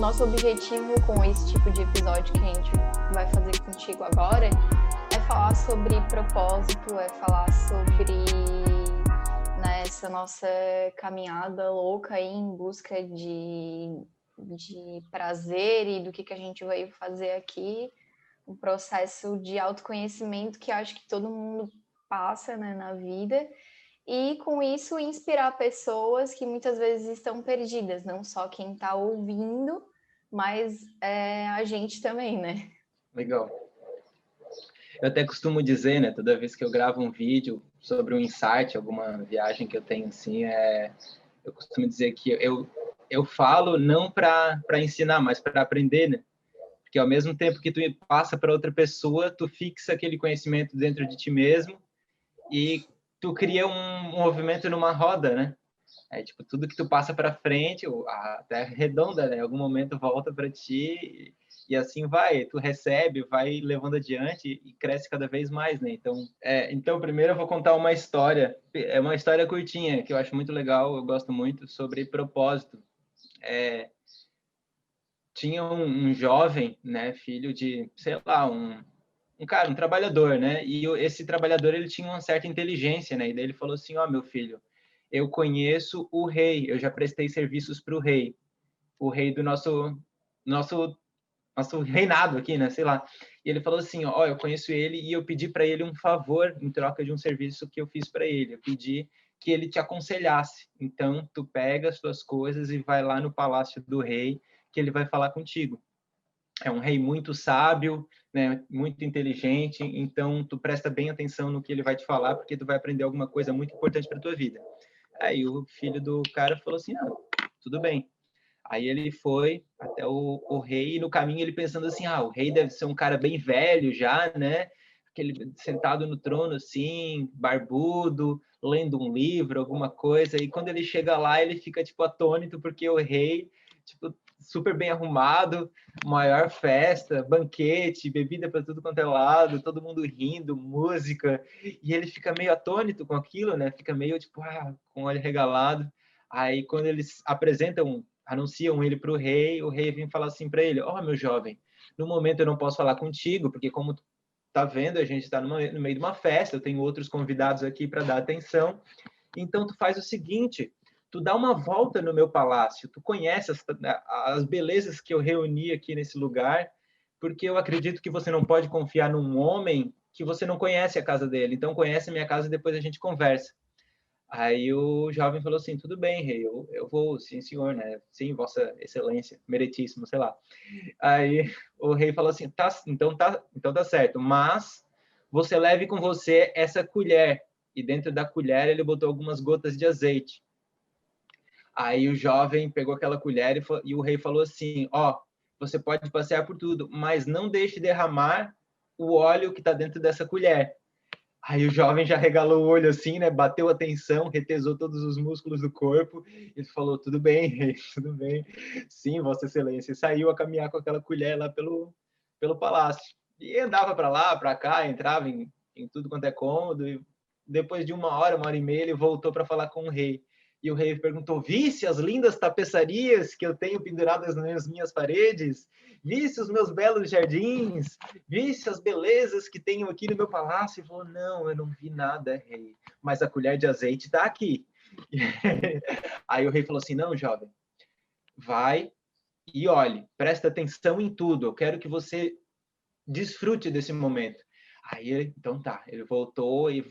nosso objetivo com esse tipo de episódio que a gente vai fazer contigo agora é falar sobre propósito, é falar sobre, né, essa nossa caminhada louca aí em busca de prazer e do que a gente veio fazer aqui, um processo de autoconhecimento que acho que todo mundo passa, né, na vida, e com isso inspirar pessoas que muitas vezes estão perdidas, não só quem está ouvindo, mas a gente também, né? Legal. Eu até costumo dizer, né, toda vez que eu gravo um vídeo sobre um insight, alguma viagem que eu tenho assim, eu costumo dizer que eu falo não para ensinar, mas para aprender, né? Porque ao mesmo tempo que tu passa para outra pessoa, tu fixa aquele conhecimento dentro de ti mesmo e tu cria um movimento numa roda, né? Tipo, tudo que tu passa para frente, a terra é redonda, né? Em algum momento volta para ti e assim vai. Tu recebe, vai levando adiante e cresce cada vez mais, né? Então primeiro eu vou contar uma história. É uma história curtinha que eu acho muito legal, eu gosto muito, sobre propósito. Tinha um jovem, né? Filho de, sei lá, um cara, um trabalhador, né? E esse trabalhador, ele tinha uma certa inteligência, né? E daí ele falou assim, ó, meu filho, eu conheço o rei, eu já prestei serviços para o rei do nosso reinado aqui, né? Sei lá. E ele falou assim, ó, eu conheço ele e eu pedi para ele um favor em troca de um serviço que eu fiz para ele. Eu pedi que ele te aconselhasse. Então, tu pega as tuas coisas e vai lá no palácio do rei, que ele vai falar contigo. É um rei muito sábio, né, muito inteligente, então tu presta bem atenção no que ele vai te falar, porque tu vai aprender alguma coisa muito importante para tua vida. Aí o filho do cara falou assim, tudo bem. Aí ele foi até o rei, e no caminho ele pensando assim, o rei deve ser um cara bem velho já, né? Aquele sentado no trono assim, barbudo, lendo um livro, alguma coisa. E quando ele chega lá, ele fica tipo atônito porque o rei, tipo, super bem arrumado, maior festa, banquete, bebida para tudo quanto é lado, todo mundo rindo, música, e ele fica meio atônito com aquilo, né? Fica meio tipo, com o olho regalado. Aí quando eles anunciam ele para o rei vem falar assim para ele, meu jovem, no momento eu não posso falar contigo, porque como tu tá vendo, a gente está no meio de uma festa, eu tenho outros convidados aqui para dar atenção, então tu faz o seguinte, tu dá uma volta no meu palácio, tu conhece as belezas que eu reuni aqui nesse lugar, porque eu acredito que você não pode confiar num homem que você não conhece a casa dele, então conhece a minha casa e depois a gente conversa. Aí o jovem falou assim, tudo bem, rei, eu vou, sim, senhor, né? Sim, vossa excelência, meritíssimo, sei lá. Aí o rei falou assim, então tá certo, mas você leve com você essa colher. E dentro da colher ele botou algumas gotas de azeite. Aí o jovem pegou aquela colher e o rei falou assim, você pode passear por tudo, mas não deixe derramar o óleo que está dentro dessa colher. Aí o jovem já regalou o olho assim, né? Bateu a atenção, retesou todos os músculos do corpo e falou, tudo bem, rei, tudo bem. Sim, Vossa Excelência. E saiu a caminhar com aquela colher lá pelo palácio. E andava para lá, para cá, entrava em tudo quanto é cômodo. E depois de uma hora e meia, ele voltou para falar com o rei. E o rei perguntou, visse as lindas tapeçarias que eu tenho penduradas nas minhas paredes? Visse os meus belos jardins? Visse as belezas que tenho aqui no meu palácio? E falou, não, eu não vi nada, rei. Mas a colher de azeite está aqui. Aí o rei falou assim, não, jovem, vai e olhe, presta atenção em tudo. Eu quero que você desfrute desse momento. Aí ele, então tá, ele voltou e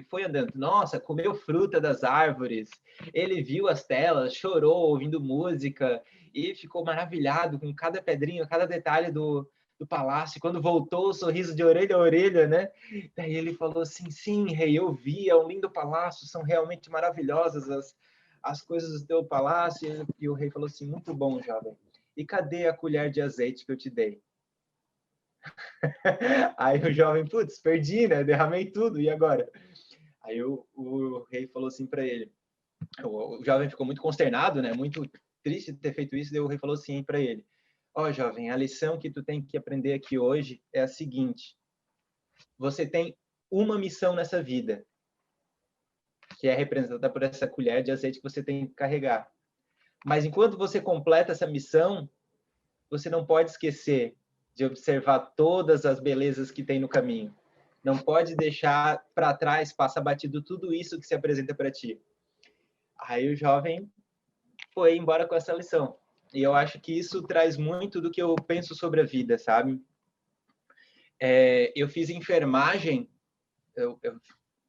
foi andando. Nossa, comeu fruta das árvores. Ele viu as telas, chorou ouvindo música e ficou maravilhado com cada pedrinha, cada detalhe do palácio. Quando voltou, o sorriso de orelha a orelha, né? Daí ele falou assim, sim, rei, eu vi, é um lindo palácio, são realmente maravilhosas as coisas do teu palácio. E o rei falou assim, muito bom, jovem. E cadê a colher de azeite que eu te dei? Aí o jovem, putz, perdi, né? Derramei tudo, e agora? Aí o rei falou assim para ele. O jovem ficou muito consternado, né? Muito triste de ter feito isso. Daí o rei falou assim para ele: jovem, a lição que tu tem que aprender aqui hoje é a seguinte: você tem uma missão nessa vida, que é representada por essa colher de azeite que você tem que carregar. Mas enquanto você completa essa missão, você não pode esquecer de observar todas as belezas que tem no caminho. Não pode deixar para trás, passar batido tudo isso que se apresenta para ti. Aí o jovem foi embora com essa lição. E eu acho que isso traz muito do que eu penso sobre a vida, sabe? Eu fiz enfermagem, eu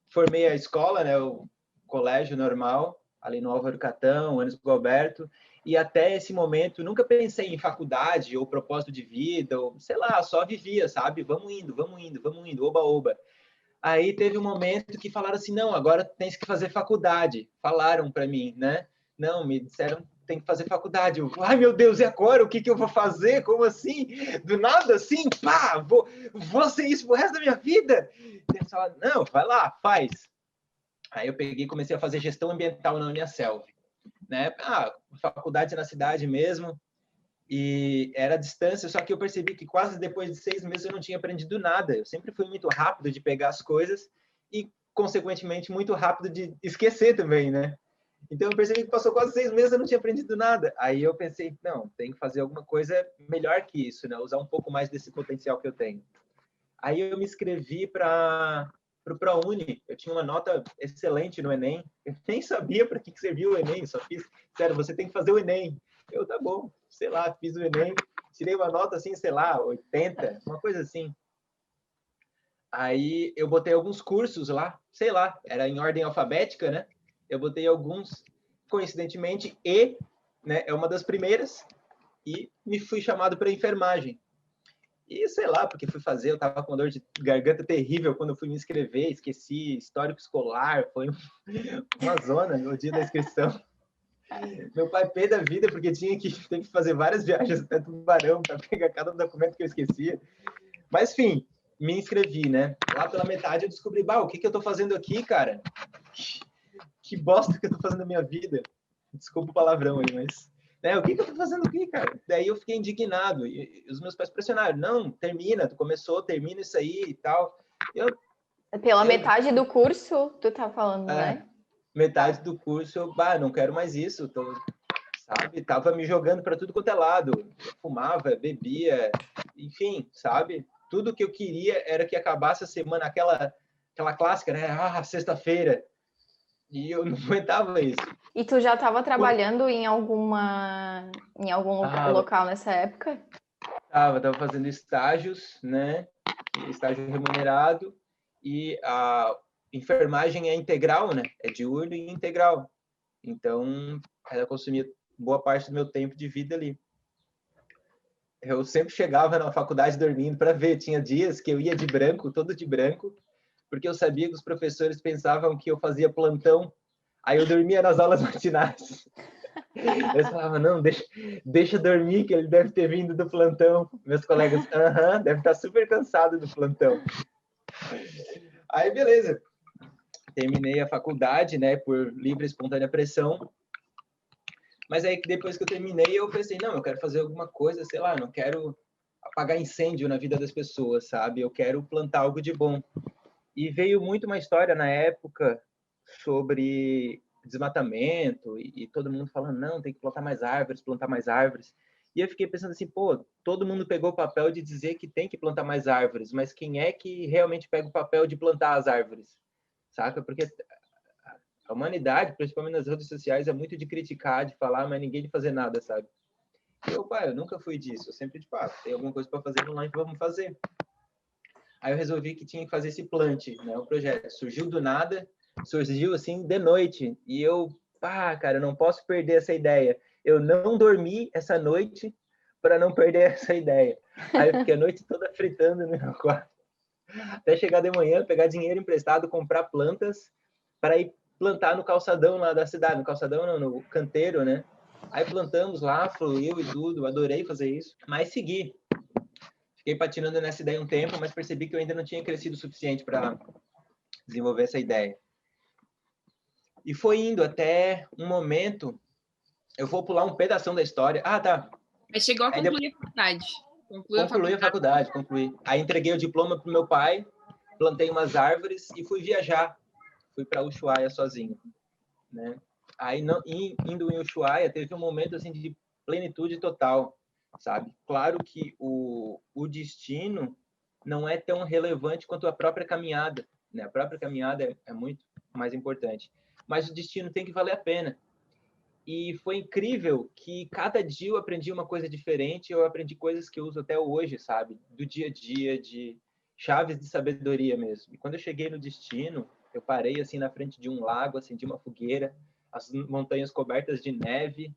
formei a escola, né, o colégio normal, ali no Álvaro Catão, Anis Gualberto, e até esse momento nunca pensei em faculdade ou propósito de vida, ou sei lá, só vivia, sabe? Vamos indo, oba-oba. Aí teve um momento que falaram assim, não, agora tens que fazer faculdade. Falaram para mim, né? Não, me disseram tem que fazer faculdade. Eu, ai, meu Deus, e agora? O que eu vou fazer? Como assim? Do nada, assim, pá, vou ser isso pro resto da minha vida? E eles falaram, não, vai lá, faz. Aí eu peguei e comecei a fazer gestão ambiental na Uniaselv, né? Faculdade na cidade mesmo, e era a distância, só que eu percebi que quase depois de 6 meses eu não tinha aprendido nada. Eu sempre fui muito rápido de pegar as coisas e, consequentemente, muito rápido de esquecer também, né? Então eu percebi que passou quase 6 meses e eu não tinha aprendido nada. Aí eu pensei, não, tem que fazer alguma coisa melhor que isso, né? Usar um pouco mais desse potencial que eu tenho. Aí eu me inscrevi para o ProUni. Eu tinha uma nota excelente no Enem. Eu nem sabia para que servia o Enem, só fiz, sério, você tem que fazer o Enem. Eu, tá bom, sei lá, fiz o Enem, tirei uma nota assim, sei lá, 80, uma coisa assim. Aí eu botei alguns cursos lá, sei lá, era em ordem alfabética, né? Eu botei alguns, coincidentemente, né, é uma das primeiras, e me fui chamado para enfermagem. E sei lá, porque fui fazer, eu tava com dor de garganta terrível quando eu fui me inscrever, esqueci histórico escolar, foi uma zona no dia da inscrição. Meu pai pé da vida, porque teve que fazer várias viagens até Tubarão para pegar cada documento que eu esquecia. Mas, enfim, me inscrevi, né? Lá pela metade eu descobri, o que eu tô fazendo aqui, cara? Que bosta que eu tô fazendo na minha vida. Desculpa o palavrão aí, mas... o que eu tô fazendo aqui, cara? Daí eu fiquei indignado. E os meus pais pressionaram. Não, termina, tu começou, termina isso aí e tal. Pela metade do curso, tu tá falando, né? Metade do curso, eu não quero mais isso. Sabe? Tava me jogando para tudo quanto é lado. Eu fumava, bebia, enfim, sabe? Tudo que eu queria era que acabasse a semana, aquela clássica, né? Sexta-feira. E eu não aguentava isso. E tu já estava trabalhando em algum local nessa época? Tava fazendo estágios, né? Estágio remunerado. E a enfermagem é integral, né? É diurno e integral. Então, ela consumia boa parte do meu tempo de vida ali. Eu sempre chegava na faculdade dormindo para ver. Tinha dias que eu ia de branco, todo de branco, porque eu sabia que os professores pensavam que eu fazia plantão. Aí eu dormia nas aulas matinais. Eles falavam, não, deixa dormir, que ele deve ter vindo do plantão. Meus colegas, deve estar super cansado do plantão. Aí, beleza. Terminei a faculdade, né, por livre e espontânea pressão. Mas aí, depois que eu terminei, eu pensei, não, eu quero fazer alguma coisa, sei lá, não quero apagar incêndio na vida das pessoas, sabe? Eu quero plantar algo de bom. E veio muito uma história na época sobre desmatamento e todo mundo falando, não, tem que plantar mais árvores. E eu fiquei pensando assim, todo mundo pegou o papel de dizer que tem que plantar mais árvores, mas quem é que realmente pega o papel de plantar as árvores? Saca? Porque a humanidade, principalmente nas redes sociais, é muito de criticar, de falar, mas ninguém de fazer nada, sabe? E eu nunca fui disso. Eu sempre, tem alguma coisa para fazer, vamos lá e vamos fazer. Aí eu resolvi que tinha que fazer esse plant, né? O projeto surgiu do nada, surgiu assim de noite. E eu, cara, eu não posso perder essa ideia. Eu não dormi essa noite para não perder essa ideia. Aí eu fiquei a noite toda fritando no meu quarto. Até chegar de manhã, pegar dinheiro emprestado, comprar plantas para ir plantar no calçadão lá da cidade. No calçadão não, no canteiro, né? Aí plantamos lá, fluiu e tudo. Adorei fazer isso. Mas segui. Fiquei patinando nessa ideia um tempo, mas percebi que eu ainda não tinha crescido o suficiente para desenvolver essa ideia. E foi indo até um momento... Eu vou pular um pedação da história. Tá. Mas chegou a concluir a faculdade. Concluí a faculdade. Aí entreguei o diploma pro meu pai, plantei umas árvores e fui viajar. Fui para Ushuaia sozinho, né? Aí, indo em Ushuaia, teve um momento assim de plenitude total. sabe? Claro que o destino não é tão relevante quanto a própria caminhada, né? A própria caminhada é muito mais importante, mas o destino tem que valer a pena. E foi incrível que cada dia eu aprendi uma coisa diferente, eu aprendi coisas que eu uso até hoje, sabe? Do dia a dia, de chaves de sabedoria mesmo. E quando eu cheguei no destino, eu parei assim na frente de um lago, acendi uma fogueira, as montanhas cobertas de neve,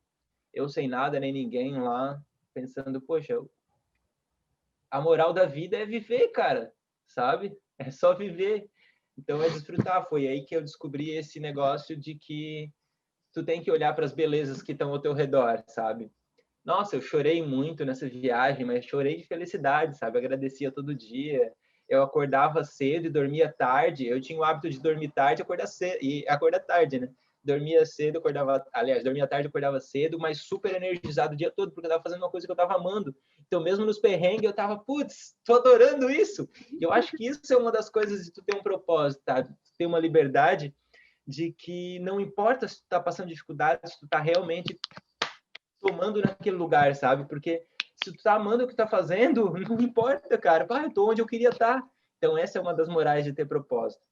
eu sem nada nem ninguém lá, pensando, poxa, a moral da vida é viver, cara, sabe? É só viver. Então é desfrutar. Foi aí que eu descobri esse negócio de que tu tem que olhar para as belezas que estão ao teu redor, sabe? Nossa, eu chorei muito nessa viagem, mas chorei de felicidade, sabe? Agradecia todo dia. Eu acordava cedo e dormia tarde. Eu tinha o hábito de dormir tarde e acordar tarde, né? Dormia cedo, dormia tarde, acordava cedo, mas super energizado o dia todo, porque eu estava fazendo uma coisa que eu estava amando. Então, mesmo nos perrengues, eu estava, putz, tô adorando isso. E eu acho que isso é uma das coisas de tu ter um propósito, tá? Tu ter uma liberdade de que não importa se tu tá passando dificuldade, se tu tá realmente tomando naquele lugar, sabe? Porque se tu tá amando o que tá fazendo, não importa, cara. Eu tô onde eu queria estar. Então, essa é uma das morais de ter propósito.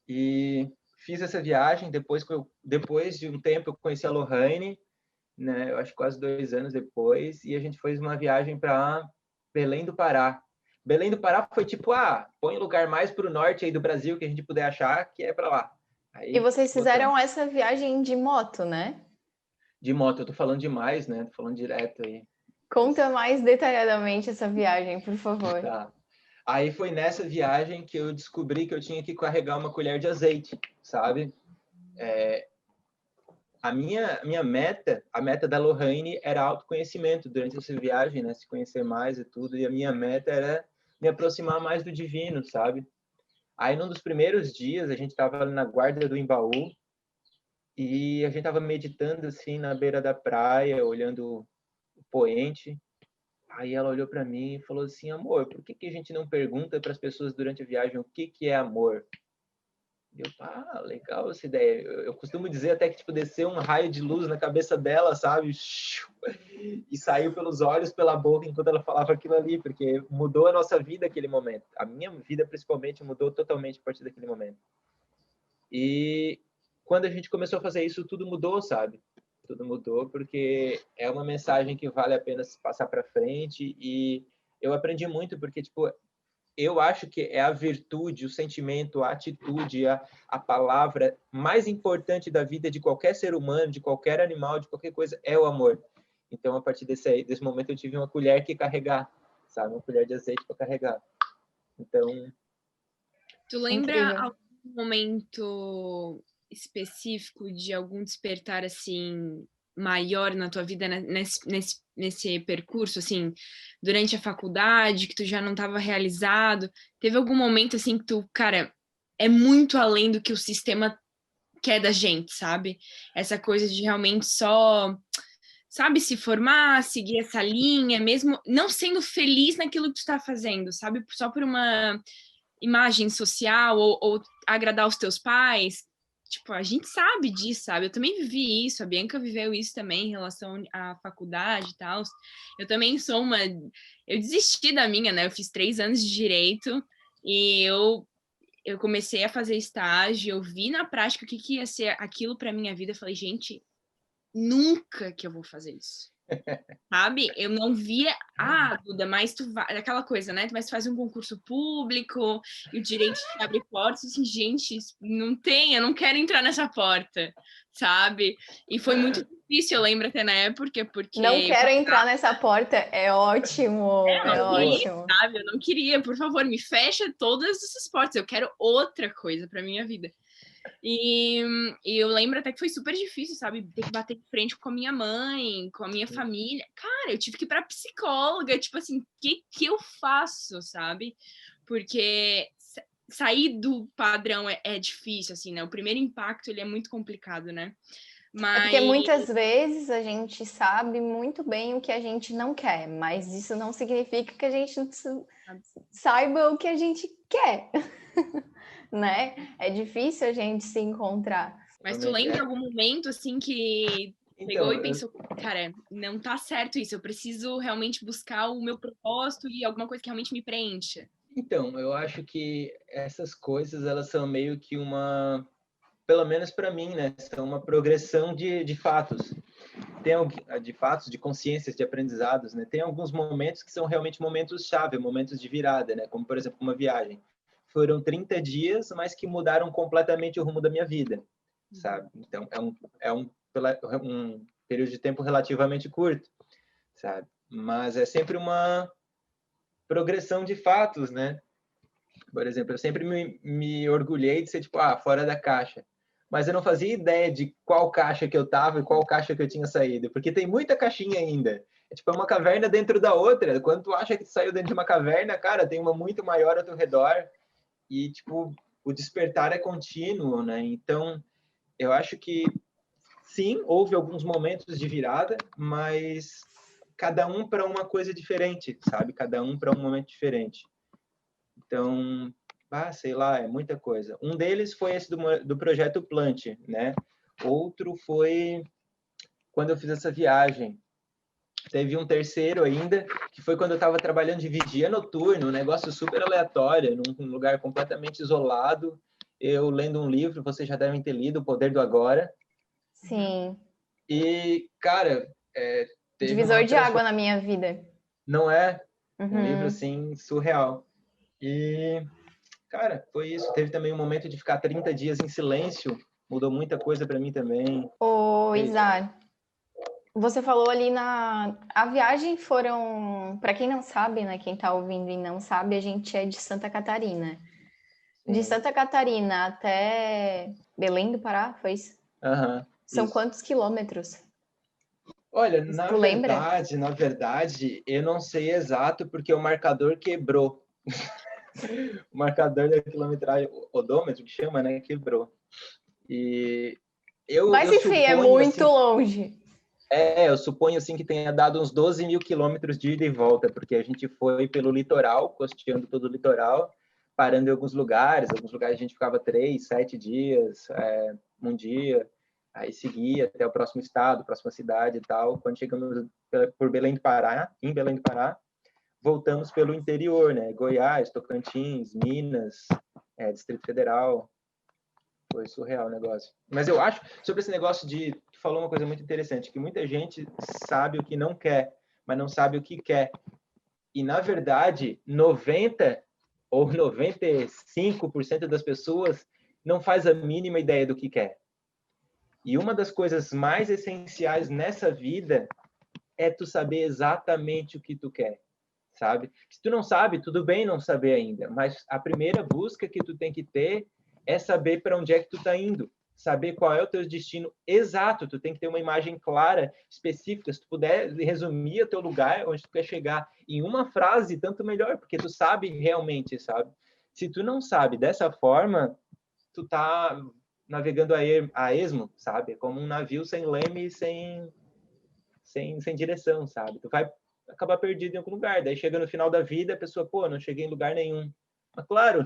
E fiz essa viagem, depois de um tempo eu conheci a Lohane, né? Eu acho que quase 2 anos depois, e a gente fez uma viagem para Belém do Pará. Belém do Pará foi tipo, põe um lugar mais para o norte aí do Brasil que a gente puder achar, que é para lá. Aí, e vocês fizeram essa viagem de moto, né? De moto, eu tô falando demais, né? Tô falando direto aí. Conta mais detalhadamente essa viagem, por favor. Tá. Aí foi nessa viagem que eu descobri que eu tinha que carregar uma colher de azeite, sabe? A minha meta, a meta da Lohane era autoconhecimento durante essa viagem, né? Se conhecer mais e tudo. E a minha meta era me aproximar mais do divino, sabe? Aí, num dos primeiros dias, a gente estava na guarda do Embaú e a gente estava meditando assim na beira da praia, olhando o poente. Aí ela olhou para mim e falou assim, amor, por que a gente não pergunta para as pessoas durante a viagem o que é amor? E eu, legal essa ideia. Eu costumo dizer até que tipo desceu um raio de luz na cabeça dela, sabe? E saiu pelos olhos, pela boca enquanto ela falava aquilo ali, porque mudou a nossa vida naquele momento. A minha vida principalmente mudou totalmente a partir daquele momento. E quando a gente começou a fazer isso, tudo mudou, sabe? Tudo mudou porque é uma mensagem que vale a pena se passar para frente e eu aprendi muito porque tipo eu acho que é a virtude, o sentimento, a atitude, a palavra mais importante da vida de qualquer ser humano, de qualquer animal, de qualquer coisa, é o amor. Então, a partir desse momento, eu tive uma colher que carregar, sabe? Uma colher de azeite para carregar. Então... Tu lembra algum momento específico de algum despertar, assim, maior na tua vida nesse percurso, assim, durante a faculdade, que tu já não estava realizado? Teve algum momento, assim, que tu, cara, é muito além do que o sistema quer da gente, sabe? Essa coisa de realmente só, sabe, se formar, seguir essa linha, mesmo não sendo feliz naquilo que tu tá fazendo, sabe? Só por uma imagem social ou agradar os teus pais. Tipo, a gente sabe disso, sabe? Eu também vivi isso, a Bianca viveu isso também em relação à faculdade e tal. Eu também sou uma... Eu desisti da minha, né? Eu fiz 3 anos de direito e eu comecei a fazer estágio, eu vi na prática o que ia ser aquilo para minha vida. Eu falei, gente, nunca que eu vou fazer isso. Sabe? Eu não via, Duda, mas tu vai, aquela coisa, né? Mas tu faz um concurso público e o direito te abre portas, assim, gente, não tem, eu não quero entrar nessa porta, sabe? E foi muito difícil, eu lembro até na época, porque... Não quero entrar nessa porta, é ótimo, é ótimo. Sabe? Eu não queria, por favor, me fecha todas essas portas, eu quero outra coisa pra minha vida. E eu lembro até que foi super difícil, sabe? Ter que bater de frente com a minha mãe, com a minha família. Cara, eu tive que ir pra psicóloga, tipo assim, o que eu faço, sabe? Porque sair do padrão é difícil, assim, né? O primeiro impacto, ele é muito complicado, né? É porque muitas vezes a gente sabe muito bem o que a gente não quer, mas isso não significa que a gente saiba o que a gente quer. Né? É difícil a gente se encontrar. Mas tu lembra algum momento, assim, que Pegou e pensou, cara, não tá certo isso, eu preciso realmente buscar o meu propósito e alguma coisa que realmente me preencha. Então, eu acho que essas coisas, elas são meio que pelo menos para mim, né, são uma progressão de fatos. De fatos, de consciências, de aprendizados, né? Tem alguns momentos que são realmente momentos-chave, momentos de virada, né? Como, por exemplo, uma viagem. Foram 30 dias, mas que mudaram completamente o rumo da minha vida, sabe? Então, um período de tempo relativamente curto, sabe? Mas é sempre uma progressão de fatos, né? Por exemplo, eu sempre me orgulhei de ser, tipo, fora da caixa. Mas eu não fazia ideia de qual caixa que eu tava e qual caixa que eu tinha saído, porque tem muita caixinha ainda. É tipo uma caverna dentro da outra. Quando tu acha que tu saiu dentro de uma caverna, cara, tem uma muito maior ao teu redor. E, tipo, o despertar é contínuo, né? Então, eu acho que, sim, houve alguns momentos de virada, mas cada um para uma coisa diferente, sabe? Cada um para um momento diferente. Então, sei lá, é muita coisa. Um deles foi esse do projeto Plant, né? Outro foi quando eu fiz essa viagem. Teve um terceiro ainda, que foi quando eu estava trabalhando de vigia noturno, um negócio super aleatório, num lugar completamente isolado. Eu lendo um livro, vocês já devem ter lido, O Poder do Agora. Sim. E, cara, teve Divisor de água na minha vida. Não é? Uhum. Um livro, assim, surreal. E, cara, foi isso. Teve também um momento de ficar 30 dias em silêncio. Mudou muita coisa para mim também. Ô, Isar, você falou ali a viagem foram, para quem não sabe, né, quem tá ouvindo e não sabe, a gente é de Santa Catarina. Sim. De Santa Catarina até Belém do Pará, foi isso? São isso. quantos quilômetros? Olha, lembra? na verdade, eu não sei exato porque o marcador quebrou. O marcador da quilometragem, o odômetro que chama, né, quebrou. E Mas enfim, é muito assim, longe. Eu suponho assim que tenha dado uns 12 mil quilômetros de ida e volta, porque a gente foi pelo litoral, costeando todo o litoral, parando em alguns lugares a gente ficava 3, 7 dias, um dia, aí seguia até o próximo estado, próxima cidade e tal. Quando chegamos por Belém do Pará, em Belém do Pará, voltamos pelo interior, né? Goiás, Tocantins, Minas, Distrito Federal. Foi surreal o negócio. Mas eu acho, sobre esse negócio tu falou uma coisa muito interessante, que muita gente sabe o que não quer, mas não sabe o que quer. E, na verdade, 90 ou 95% das pessoas não faz a mínima ideia do que quer. E uma das coisas mais essenciais nessa vida é tu saber exatamente o que tu quer, sabe? Se tu não sabe, tudo bem não saber ainda, mas a primeira busca que tu tem que ter é saber para onde é que tu tá indo, saber qual é o teu destino exato. Tu tem que ter uma imagem clara, específica. Se tu puder resumir o teu lugar, onde tu quer chegar, em uma frase, tanto melhor, porque tu sabe realmente, sabe? Se tu não sabe dessa forma, tu tá navegando a esmo, sabe? É como um navio sem leme e sem direção, sabe? Tu vai acabar perdido em algum lugar. Daí chega no final da vida, a pessoa, pô, não cheguei em lugar nenhum. Mas claro,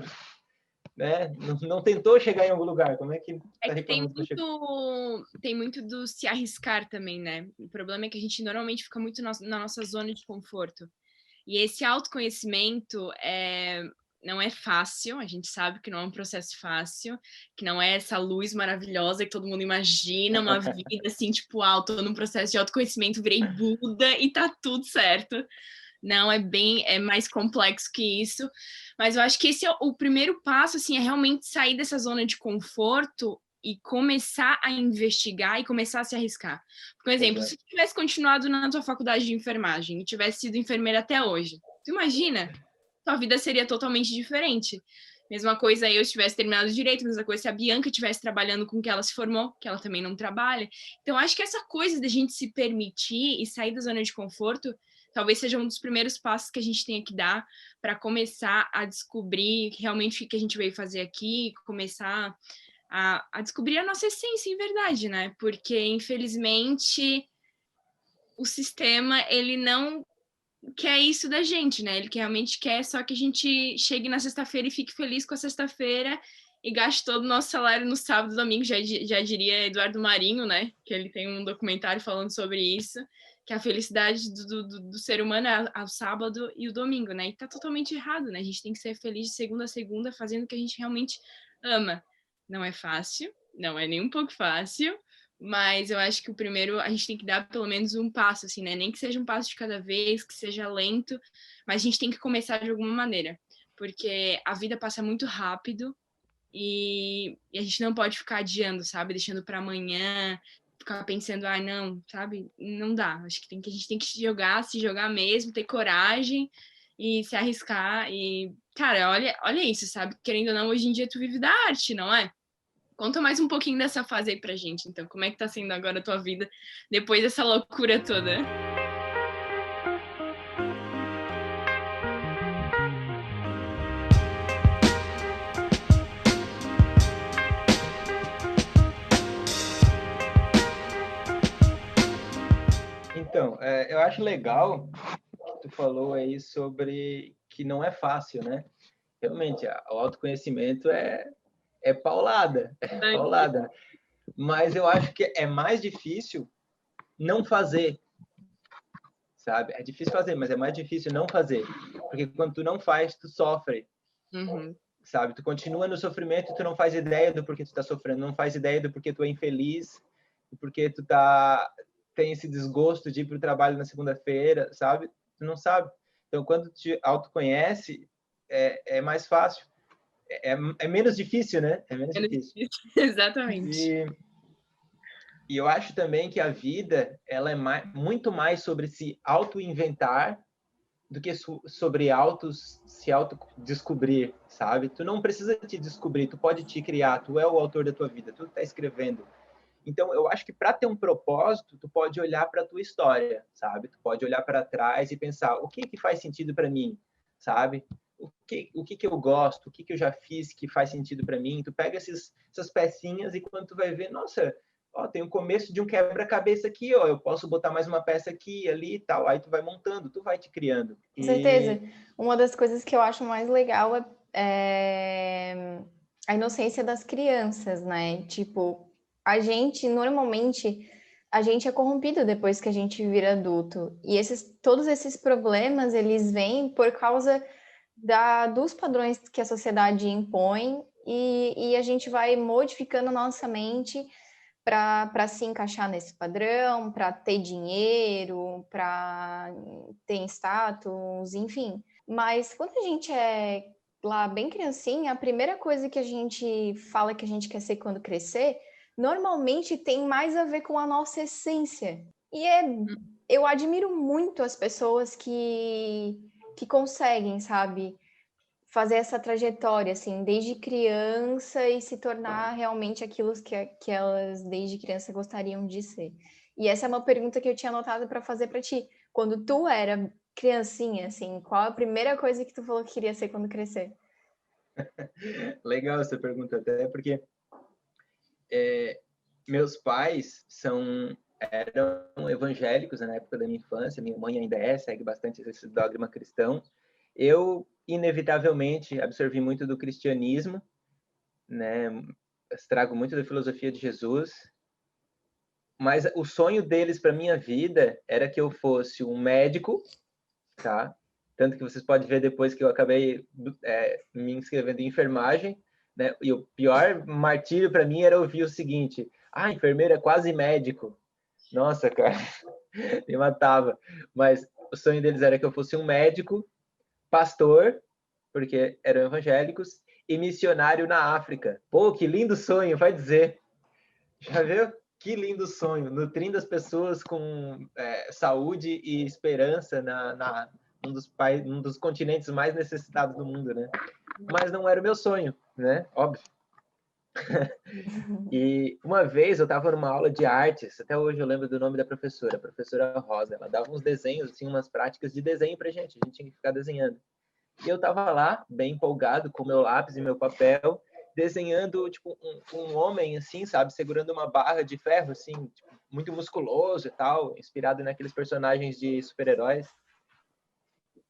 né? Não tentou chegar em algum lugar. Como é que tá reclamando que tem muito do se arriscar também, né? O problema é que a gente normalmente fica muito na nossa zona de conforto. E esse autoconhecimento não é fácil, a gente sabe que não é um processo fácil, que não é essa luz maravilhosa que todo mundo imagina, uma vida assim, tipo, tô num processo de autoconhecimento, virei Buda e tá tudo certo. Não, é mais complexo que isso. Mas eu acho que esse é o primeiro passo, assim, é realmente sair dessa zona de conforto e começar a investigar e começar a se arriscar. Por exemplo, se tu tivesse continuado na tua faculdade de enfermagem e tivesse sido enfermeira até hoje, tu imagina? Tua vida seria totalmente diferente. Mesma coisa eu tivesse terminado direito, mesma coisa se a Bianca estivesse trabalhando com o que ela se formou, que ela também não trabalha. Então, acho que essa coisa da gente se permitir e sair da zona de conforto talvez seja um dos primeiros passos que a gente tenha que dar para começar a descobrir realmente o que a gente veio fazer aqui, começar a descobrir a nossa essência em verdade, né? Porque, infelizmente, o sistema, ele não quer isso da gente, né? Ele realmente quer só que a gente chegue na sexta-feira e fique feliz com a sexta-feira e gaste todo o nosso salário no sábado e domingo, já diria Eduardo Marinho, né? Que ele tem um documentário falando sobre isso, que a felicidade do ser humano é ao sábado e o domingo, né? E tá totalmente errado, né? A gente tem que ser feliz de segunda a segunda, fazendo o que a gente realmente ama. Não é fácil, não é nem um pouco fácil, mas eu acho que o primeiro a gente tem que dar pelo menos um passo, assim, né? Nem que seja um passo de cada vez, que seja lento, mas a gente tem que começar de alguma maneira, porque a vida passa muito rápido e a gente não pode ficar adiando, sabe? Deixando para amanhã, ficar pensando, ah, não, sabe? Não dá. Acho que a gente tem que se jogar mesmo, ter coragem e se arriscar. E, cara, olha isso, sabe? Querendo ou não, hoje em dia tu vive da arte, não é? Conta mais um pouquinho dessa fase aí pra gente, então. Como é que tá sendo agora a tua vida depois dessa loucura toda? Então, eu acho legal que tu falou aí sobre que não é fácil, né? Realmente, o autoconhecimento é paulada, paulada, né? Mas eu acho que é mais difícil não fazer, sabe? É difícil fazer, mas é mais difícil não fazer. Porque quando tu não faz, tu sofre, sabe? Tu continua no sofrimento e tu não faz ideia do porquê tu tá sofrendo, não faz ideia do porquê tu é infeliz, do porquê tu tem esse desgosto de ir pro trabalho na segunda-feira, sabe? Tu não sabe. Então, quando tu te autoconhece, é mais fácil. É menos difícil, né? É menos difícil. Exatamente. E eu acho também que a vida, ela é muito mais sobre se auto-inventar do que sobre se auto-descobrir, sabe? Tu não precisa te descobrir, tu pode te criar, tu é o autor da tua vida, tu tá escrevendo. Então, eu acho que para ter um propósito, tu pode olhar para a tua história, sabe? Tu pode olhar para trás e pensar, o que faz sentido para mim, sabe? O que eu gosto, o que eu já fiz que faz sentido para mim. Tu pega essas pecinhas e quando tu vai ver, nossa, ó, tem o começo de um quebra-cabeça aqui, ó, eu posso botar mais uma peça aqui, ali e tal. Aí tu vai montando, tu vai te criando. Com certeza. Uma das coisas que eu acho mais legal é a inocência das crianças, né? Tipo, a gente, normalmente, a gente é corrompido depois que a gente vira adulto. E todos esses problemas, eles vêm por causa dos padrões que a sociedade impõe e a gente vai modificando a nossa mente para se encaixar nesse padrão, para ter dinheiro, para ter status, enfim. Mas quando a gente é lá bem criancinha, a primeira coisa que a gente fala que a gente quer ser quando crescer, normalmente tem mais a ver com a nossa essência. E eu admiro muito as pessoas que conseguem, sabe, fazer essa trajetória, assim, desde criança e se tornar realmente aquilo que elas desde criança gostariam de ser. E essa é uma pergunta que eu tinha anotado para fazer para ti. Quando tu era criancinha, assim, qual a primeira coisa que tu falou que queria ser quando crescer? Legal essa pergunta, até porque meus pais eram evangélicos na época da minha infância, minha mãe ainda segue bastante esse dogma cristão. Eu, inevitavelmente, absorvi muito do cristianismo, né? Trago muito da filosofia de Jesus, mas o sonho deles para minha vida era que eu fosse um médico, tá? Tanto que vocês podem ver depois que eu acabei me inscrevendo em enfermagem, né? E o pior martírio para mim era ouvir o seguinte: ah, enfermeiro é quase médico. Nossa, cara, me matava. Mas o sonho deles era que eu fosse um médico, pastor, porque eram evangélicos, e missionário na África. Pô, que lindo sonho, vai dizer. Já viu? Que lindo sonho, nutrindo as pessoas com saúde e esperança num dos continentes mais necessitados do mundo, né? Mas não era o meu sonho, né? Óbvio. E uma vez eu estava numa aula de artes, até hoje eu lembro do nome da professora, a professora Rosa. Ela dava uns desenhos, assim, umas práticas de desenho pra gente, a gente tinha que ficar desenhando. E eu estava lá, bem empolgado, com meu lápis e meu papel, desenhando, tipo, um homem, assim, sabe, segurando uma barra de ferro, assim, tipo, muito musculoso e tal, inspirado naqueles personagens de super-heróis.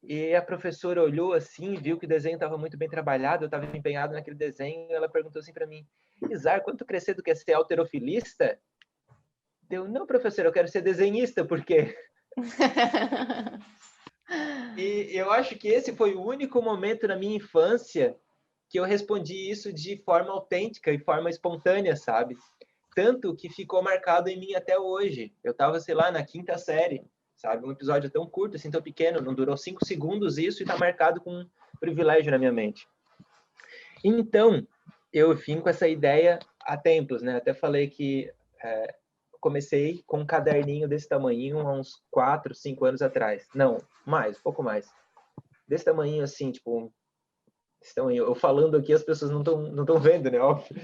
E a professora olhou assim, viu que o desenho estava muito bem trabalhado, eu estava empenhado naquele desenho, e ela perguntou assim para mim: Izar, quando tu crescer, tu quer ser halterofilista? Eu, não, professora, eu quero ser desenhista, porque... E eu acho que esse foi o único momento na minha infância que eu respondi isso de forma autêntica e forma espontânea, sabe? Tanto que ficou marcado em mim até hoje. Eu estava, sei lá, na 5ª série, sabe? Um episódio tão curto, assim, tão pequeno, não durou 5 segundos isso, e está marcado com um privilégio na minha mente. Então, eu vim com essa ideia há tempos, né? Até falei que comecei com um caderninho desse tamanhinho há uns 4, 5 anos atrás. Não, mais, pouco mais. Desse tamanhinho, assim, tipo... eu falando aqui, as pessoas não estão vendo, né? Óbvio.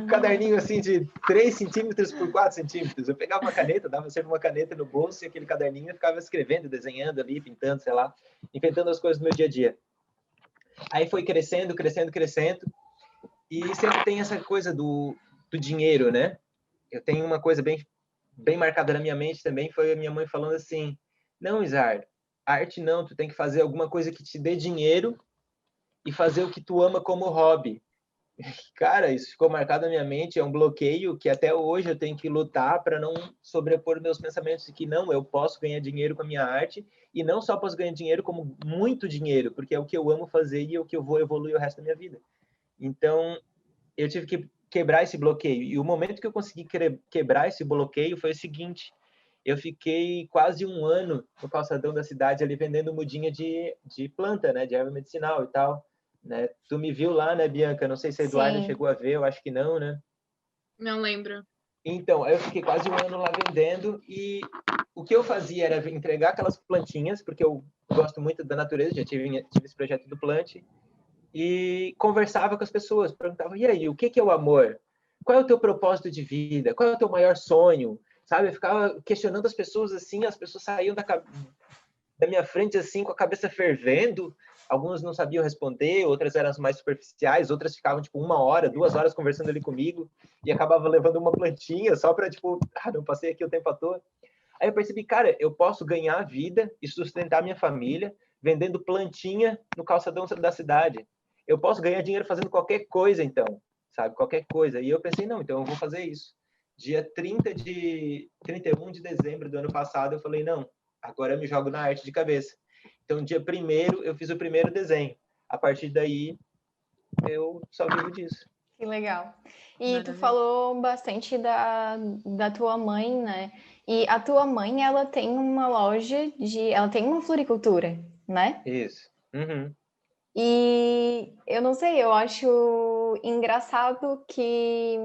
Um caderninho, assim, de 3 centímetros por 4 centímetros. Eu pegava uma caneta, dava sempre uma caneta no bolso e aquele caderninho eu ficava escrevendo, desenhando ali, pintando, sei lá, inventando as coisas do meu dia a dia. Aí foi crescendo, crescendo, crescendo. E sempre tem essa coisa do dinheiro, né? Eu tenho uma coisa bem marcada na minha mente também, foi a minha mãe falando assim, não, Izar, arte não, tu tem que fazer alguma coisa que te dê dinheiro e fazer o que tu ama como hobby. Cara, isso ficou marcado na minha mente, é um bloqueio que até hoje eu tenho que lutar para não sobrepor meus pensamentos de que não, eu posso ganhar dinheiro com a minha arte, e não só posso ganhar dinheiro, como muito dinheiro, porque é o que eu amo fazer e é o que eu vou evoluir o resto da minha vida. Então, eu tive que quebrar esse bloqueio, e o momento que eu consegui quebrar esse bloqueio foi o seguinte: eu fiquei quase 1 ano no calçadão da cidade ali vendendo mudinha de planta, né, de erva medicinal e tal, né? Tu me viu lá, né, Bianca? Não sei se a Eduarda Sim. chegou a ver, eu acho que não, né? Não lembro. Então, eu fiquei quase 1 ano lá vendendo, e o que eu fazia era entregar aquelas plantinhas, porque eu gosto muito da natureza, já tive esse projeto do Plante, e conversava com as pessoas, perguntava, e aí, o que é o amor? Qual é o teu propósito de vida? Qual é o teu maior sonho? Sabe, eu ficava questionando as pessoas assim, as pessoas saíam da minha frente assim, com a cabeça fervendo, algumas não sabiam responder, outras eram mais superficiais, outras ficavam tipo 1 hora, 2 horas conversando ali comigo, e acabava levando uma plantinha só para tipo, não passei aqui o tempo à toa. Aí eu percebi, cara, eu posso ganhar vida e sustentar minha família vendendo plantinha no calçadão da cidade. Eu posso ganhar dinheiro fazendo qualquer coisa, então, sabe? Qualquer coisa. E eu pensei, não, então eu vou fazer isso. Dia 31 de dezembro do ano passado, eu falei, não, agora eu me jogo na arte de cabeça. Então, dia 1º, eu fiz o primeiro desenho. A partir daí, eu só vivo disso. Que legal. E tu falou bastante da tua mãe, né? E a tua mãe, ela tem uma loja ela tem uma floricultura, né? Isso. Uhum. E eu não sei, eu acho engraçado que,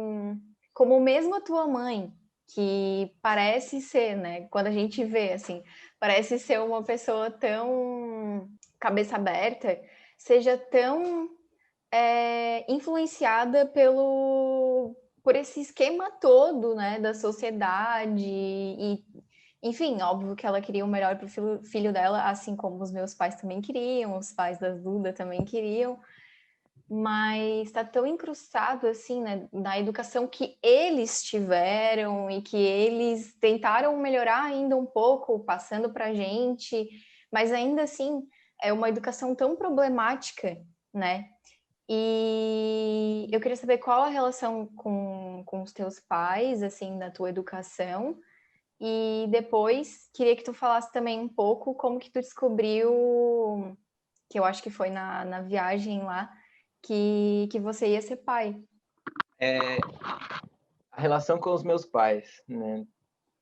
como mesmo a tua mãe, que parece ser, né? Quando a gente vê, assim, parece ser uma pessoa tão cabeça aberta, seja tão influenciada por esse esquema todo, né, da sociedade e, enfim, óbvio que ela queria o melhor para o filho dela, assim como os meus pais também queriam, os pais da Duda também queriam, mas está tão incrustado assim, né, na educação que eles tiveram e que eles tentaram melhorar ainda um pouco, passando para a gente, mas ainda assim é uma educação tão problemática, né? E eu queria saber qual a relação com os teus pais, assim, na tua educação. E depois, queria que tu falasse também um pouco como que tu descobriu, que eu acho que foi na viagem lá, que você ia ser pai. A relação com os meus pais, né?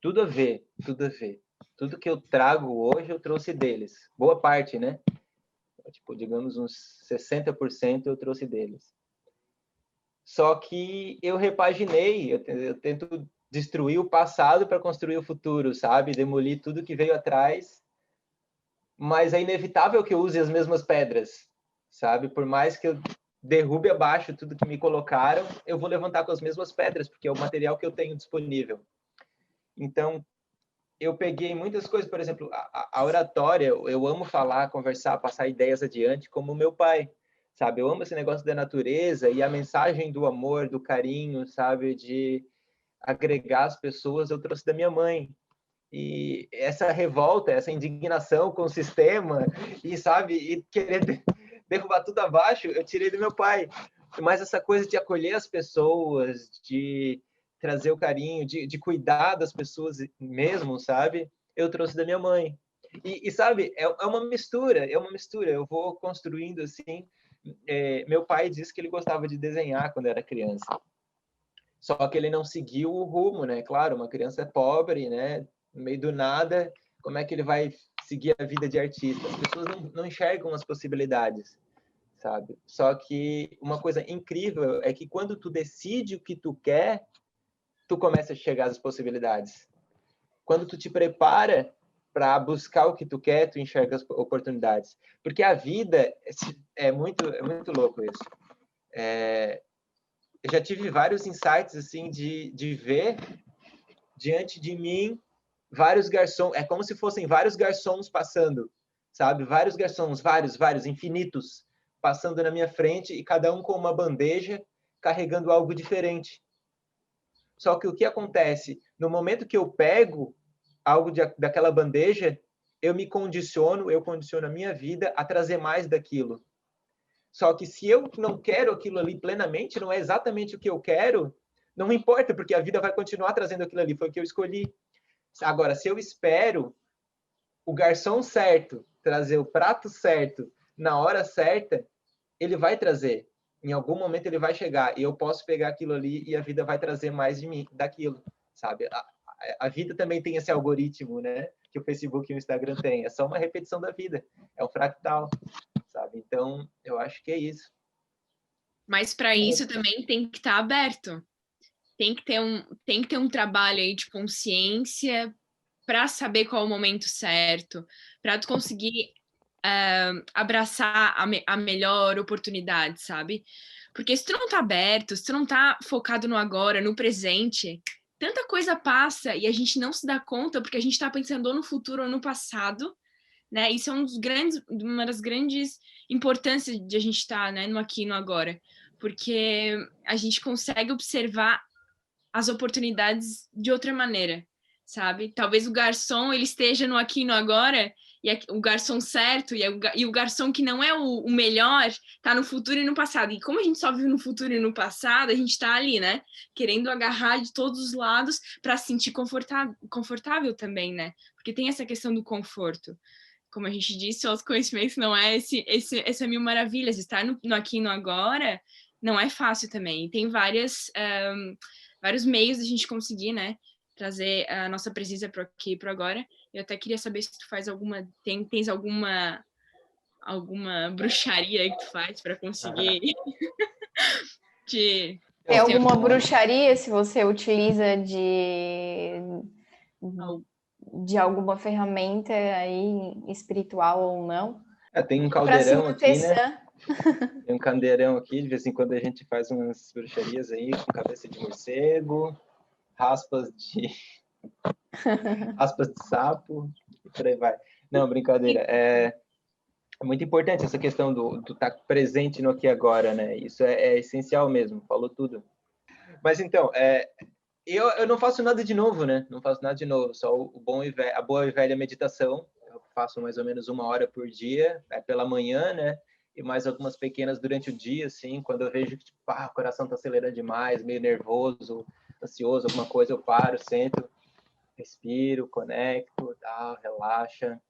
Tudo a ver, tudo a ver. Tudo que eu trago hoje, eu trouxe deles. Boa parte, né? Tipo, digamos, uns 60% eu trouxe deles. Só que eu repaginei, eu tento destruir o passado para construir o futuro, sabe? Demolir tudo que veio atrás, mas é inevitável que eu use as mesmas pedras, sabe? Por mais que eu derrube abaixo tudo que me colocaram, eu vou levantar com as mesmas pedras, porque é o material que eu tenho disponível. Então, eu peguei muitas coisas, por exemplo, a oratória, eu amo falar, conversar, passar ideias adiante, como o meu pai, sabe? Eu amo esse negócio da natureza e a mensagem do amor, do carinho, sabe? De agregar as pessoas, eu trouxe da minha mãe. E essa revolta, essa indignação com o sistema, e sabe, e querer derrubar tudo abaixo, eu tirei do meu pai. Mas essa coisa de acolher as pessoas, de trazer o carinho, de cuidar das pessoas mesmo, sabe? Eu trouxe da minha mãe. E sabe, é uma mistura, Eu vou construindo assim. Meu pai disse que ele gostava de desenhar quando era criança. Só que ele não seguiu o rumo, né? Claro, uma criança pobre, né? No meio do nada, como é que ele vai seguir a vida de artista? As pessoas não enxergam as possibilidades, sabe? Só que uma coisa incrível é que quando tu decide o que tu quer, tu começa a chegar às possibilidades. Quando tu te prepara para buscar o que tu quer, tu enxerga as oportunidades. Porque a vida é muito louco isso. Eu já tive vários insights assim de ver diante de mim vários garçons, é como se fossem vários garçons passando, sabe? Vários garçons, vários, infinitos, passando na minha frente e cada um com uma bandeja carregando algo diferente. Só que o que acontece? No momento que eu pego algo daquela bandeja, eu condiciono a minha vida a trazer mais daquilo. Só que se eu não quero aquilo ali plenamente, não é exatamente o que eu quero, não importa, porque a vida vai continuar trazendo aquilo ali, foi o que eu escolhi. Agora, se eu espero o garçom certo trazer o prato certo na hora certa, ele vai trazer. Em algum momento ele vai chegar e eu posso pegar aquilo ali e a vida vai trazer mais de mim daquilo, sabe? A vida também tem esse algoritmo, né? Que o Facebook e o Instagram têm. É só uma repetição da vida. É um fractal, sabe? Então, eu acho que é isso. Mas para isso também tem que estar aberto. Tem que ter um trabalho aí de consciência para saber qual é o momento certo, para tu conseguir abraçar a melhor oportunidade, sabe? Porque se tu não tá aberto, se tu não tá focado no agora, no presente, tanta coisa passa e a gente não se dá conta porque a gente tá pensando ou no futuro ou no passado, né? Isso é uma das grandes importâncias de a gente estar, né, no aqui e no agora, porque a gente consegue observar as oportunidades de outra maneira, sabe? Talvez o garçom ele esteja no aqui e no agora, e o garçom certo, e o garçom que não é o melhor, tá no futuro e no passado. E como a gente só vive no futuro e no passado, a gente tá ali, né? Querendo agarrar de todos os lados para se sentir confortável também, né? Porque tem essa questão do conforto. Como a gente disse, o autoconhecimento não é essa mil maravilhas. Estar no aqui e no agora não é fácil também. E tem vários meios de a gente conseguir, né, trazer a nossa presença para aqui e para agora. Eu até queria saber se tu faz tens alguma bruxaria aí que tu faz para conseguir Tem alguma bruxaria se você utiliza de alguma ferramenta aí espiritual ou não? Tem um caldeirão aqui, né? Tem um caldeirão aqui, de vez em quando a gente faz umas bruxarias aí com cabeça de morcego, raspas de sapo, e por aí vai. Não, brincadeira. É muito importante essa questão do estar presente no aqui e agora, né? Isso é essencial mesmo, falou tudo. Mas então, eu não faço nada de novo, né? Não faço nada de novo, só a boa e velha meditação. Eu faço mais ou menos 1 hora por dia, pela manhã, né? E mais algumas pequenas durante o dia, assim, quando eu vejo que tipo, o coração está acelerando demais, meio nervoso, ansioso, alguma coisa, eu paro, sento, respiro, conecto, relaxa.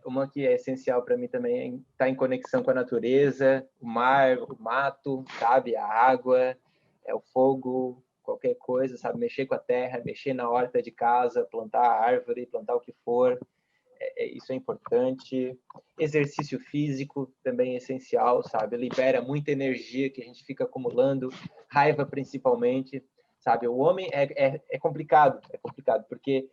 Uma que é essencial para mim também é estar em conexão com a natureza, o mar, o mato, sabe? A água, o fogo, qualquer coisa, sabe? Mexer com a terra, mexer na horta de casa, plantar árvore, plantar o que for. Isso é importante. Exercício físico também é essencial, sabe? Libera muita energia que a gente fica acumulando, raiva principalmente, sabe? O homem é complicado, porque